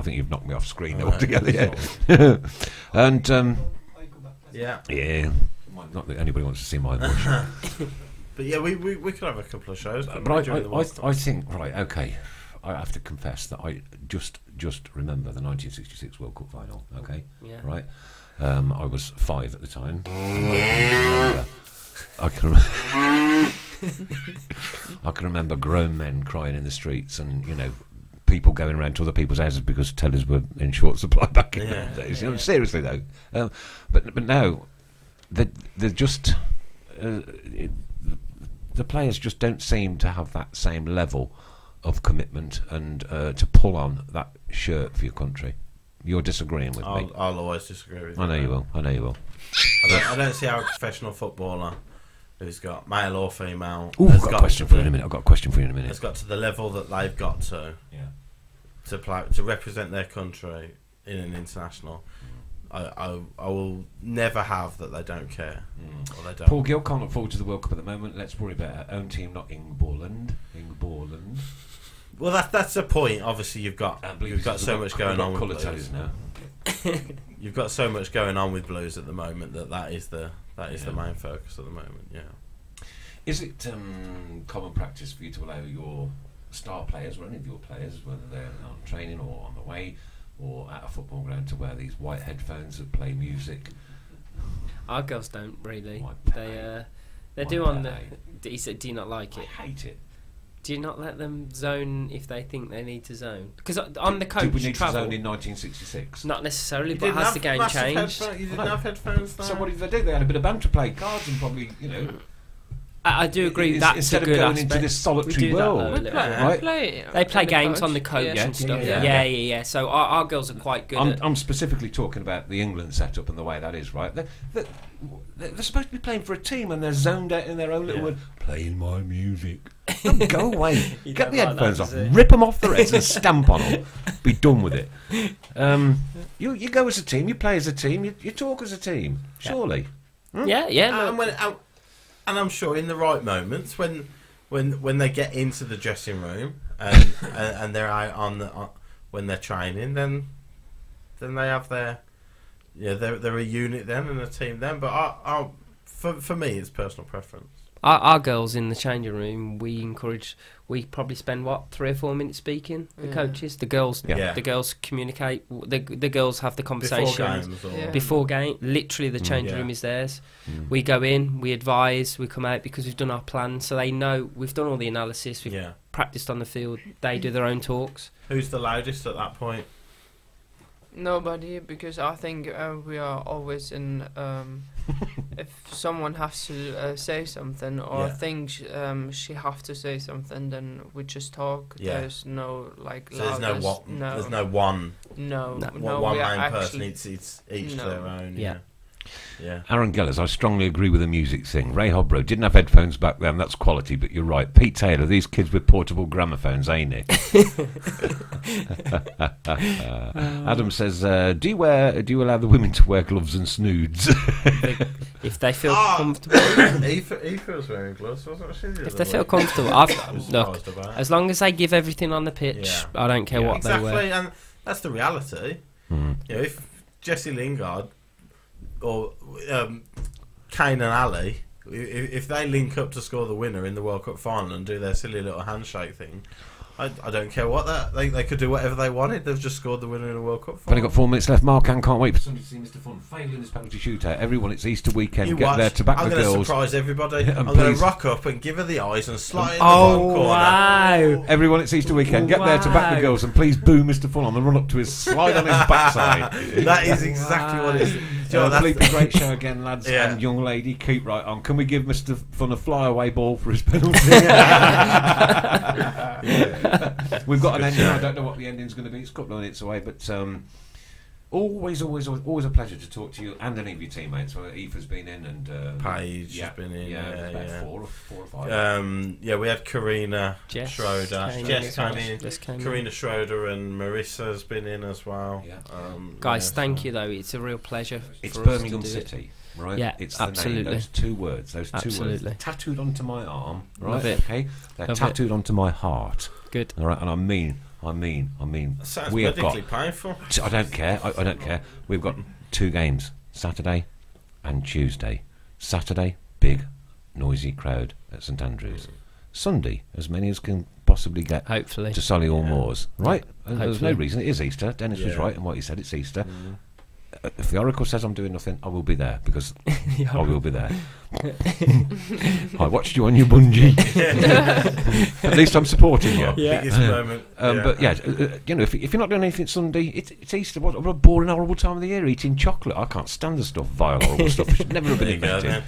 think you've knocked me off screen altogether. Yeah. And yeah. Not that anybody wants to see my voice. But yeah, we could have a couple of shows. But I think, right, okay, I have to confess that I just remember the 1966 World Cup final. Okay, right. I was 5 at the time. I can remember grown men crying in the streets, and people going around to other people's houses because tellers were in short supply back in those days. Seriously though, but now they're just the players just don't seem to have that same level of commitment and to pull on that shirt for your country. You're disagreeing with me. I'll always disagree with you. I know you will. I don't see how a professional footballer who's got male or female. I've got a question for you in a minute. Has got to the level that they've got to play, to represent their country in an international. I will never have that they don't care. Or they don't. Paul Gill can't look forward to the World Cup at the moment. Let's worry about our own team, not England. Well, that's the point. Obviously, you've got so much going on with Blues now. You've got so much going on with Blues at the moment that is the main focus at the moment. Yeah. Is it common practice for you to allow your star players, or any of your players, whether they're on training or on the way or at a football ground, to wear these white headphones that play music? Our girls don't really. They do on the. He said, "Do you not like it?" I hate it. Do you not let them zone if they think they need to zone? Because on the coach did we need travel, to zone in 1966? Not necessarily, but has the game changed? You didn't have headphones then? So what did they do? They had a bit of banter, play cards, and probably I do agree that's instead a good of going aspect. into this solitary world. They play games on the coach and stuff. Yeah. So our girls are quite good. I'm specifically talking about the England setup and the way that is, right? They're supposed to be playing for a team, and they're zoned out in their own little world, playing my music. Go away. Get the headphones off, rip them off the heads and stamp on them. Be done with it. You go as a team, you play as a team, you talk as a team, surely. And I'm sure in the right moments, when they get into the dressing room and they're out when they're training, then they have their they're a unit then and a team then. But for me, it's personal preference. Our girls in the changing room, we probably spend 3 or 4 minutes speaking. The coaches, the girls communicate. The girls have the conversation before game. Literally, the changing room is theirs. We go in, we advise, we come out because we've done our plan, so they know we've done all the analysis. We've practiced on the field. They do their own talks. Who's the loudest at that point? Nobody, because I think we are always in. If someone has to say something or think she have to say something, then we just talk. Yeah. There's no like. So there's no one. No, one we are main person. actually- It's each their own. Yeah. Yeah. Aaron Gellers, I strongly agree with the music thing. Ray Hobro didn't have headphones back then. That's quality, but you're right. Pete Taylor, these kids with portable gramophones, ain't it? Adam says, do you allow the women to wear gloves and snoods? If they feel comfortable. He feels wearing gloves. If they feel comfortable, look. As long as they give everything on the pitch, I don't care what they wear. Exactly, and that's the reality. You know, if Jesse Lingard or Kane and Ali, if they link up to score the winner in the World Cup final and do their silly little handshake thing, I don't care what that they could do whatever they wanted. They've just scored the winner in the World Cup final. We've only got 4 minutes left. Marc, and can't wait for somebody to see Mr. Fun failing his penalty shootout. Everyone, it's Easter weekend. Get there to back the girls. I'm going to surprise everybody. I'm going to rock up and give her the eyes and slide in the Oh, bottom corner. wow. Everyone, it's Easter weekend. Get there to back the girls and please boo Mr. Fun on the run up to his slide on his backside. That is exactly what it is. Bleeping great show again, lads and young lady. Keep right on. Can we give Mr. Fun a flyaway ball for his penalty? We've got an ending. I don't know what the ending's going to be. It's a couple of minutes away, but always a pleasure to talk to you and any of your teammates. Well, Aoife's been in and Paige has been in. About four or five. We had Karina Schroeder. Jess came in. in. Karina Schroeder and Marissa's been in as well. Yeah. Guys, thank you though. It's a real pleasure. It's for Birmingham us to do it. City. Right? Yeah, it's absolutely. The name, those two words, Absolutely. tattooed onto my arm, right? Love it. Okay, they're Love tattooed onto my heart. Good. All right, and I mean, That sounds we have medically got. painful. I don't care. I don't care. We've got 2 games, Saturday and Tuesday. Saturday, big, noisy crowd at St Andrews. Sunday, as many as can possibly get. Hopefully. To Solihull Moors, right? And there's no Hopefully. reason. It is Easter. Dennis was right in what he said. It's Easter. If the Oracle says I'm doing nothing, I will be there because I will be there. I watched you on your bungee. At least I'm supporting you. Biggest moment. But if you're not doing anything Sunday, it's Easter. What a boring, horrible time of the year eating chocolate. I can't stand the stuff, vile, horrible stuff. It should never have been invented.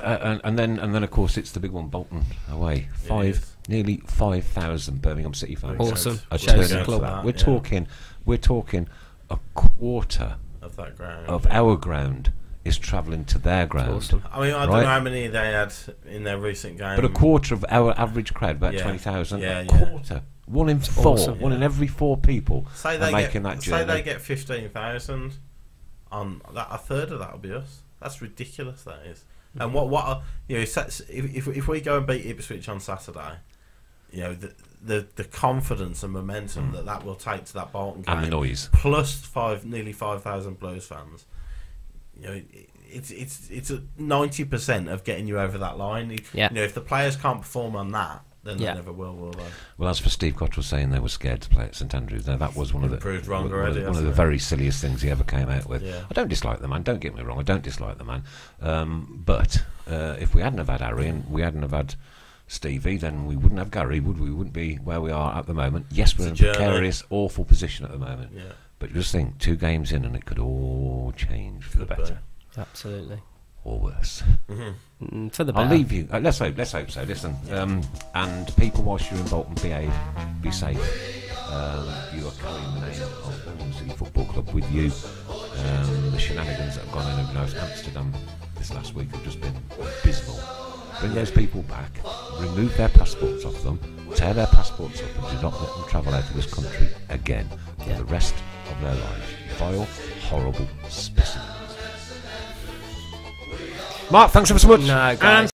And then of course it's the big one, Bolton away. Nearly 5,000 Birmingham City fans. Awesome. Shows the the club. We're talking a quarter Of that ground. of our ground is travelling to their ground. Awesome. I mean, I don't know how many they had in their recent game. But a quarter of our average crowd, about 20,000. A quarter. 1 in 4. Awesome. 1 in every 4 people Say are they making get, that journey. Say they get 15,000 on that. A third of that will be us. That's ridiculous. That is. And what if we go and beat Ipswich on Saturday, the confidence and momentum that will take to that Bolton game, and the noise, plus nearly 5,000 Blues fans. It's 90% of getting you over that line. If the players can't perform on that, then they never will they? Well, as for Steve Cottrell saying they were scared to play at St Andrews, now that was one of the very silliest things he ever came out with. I don't dislike the man. Don't get me wrong. I don't dislike the man. But if we hadn't have had Harry and we hadn't have had Stevie, then we wouldn't have Gary, would we? We wouldn't be where we are at the moment. Yes, we're in a precarious, awful position at the moment. But just think, 2 games in and it could all change for the better. Absolutely. Or worse. For the better. I'll leave you. Let's hope so. Listen, and people, whilst you're in Bolton, be safe. You are carrying the name of Bolton City Football Club with you. The shenanigans that have gone on over Amsterdam this last week have just been abysmal. Bring those people back, remove their passports off them, tear their passports up, and do not let them travel out of this country again for the rest of their lives. Vile, horrible specimens. Marc, thanks ever so much. No, guys.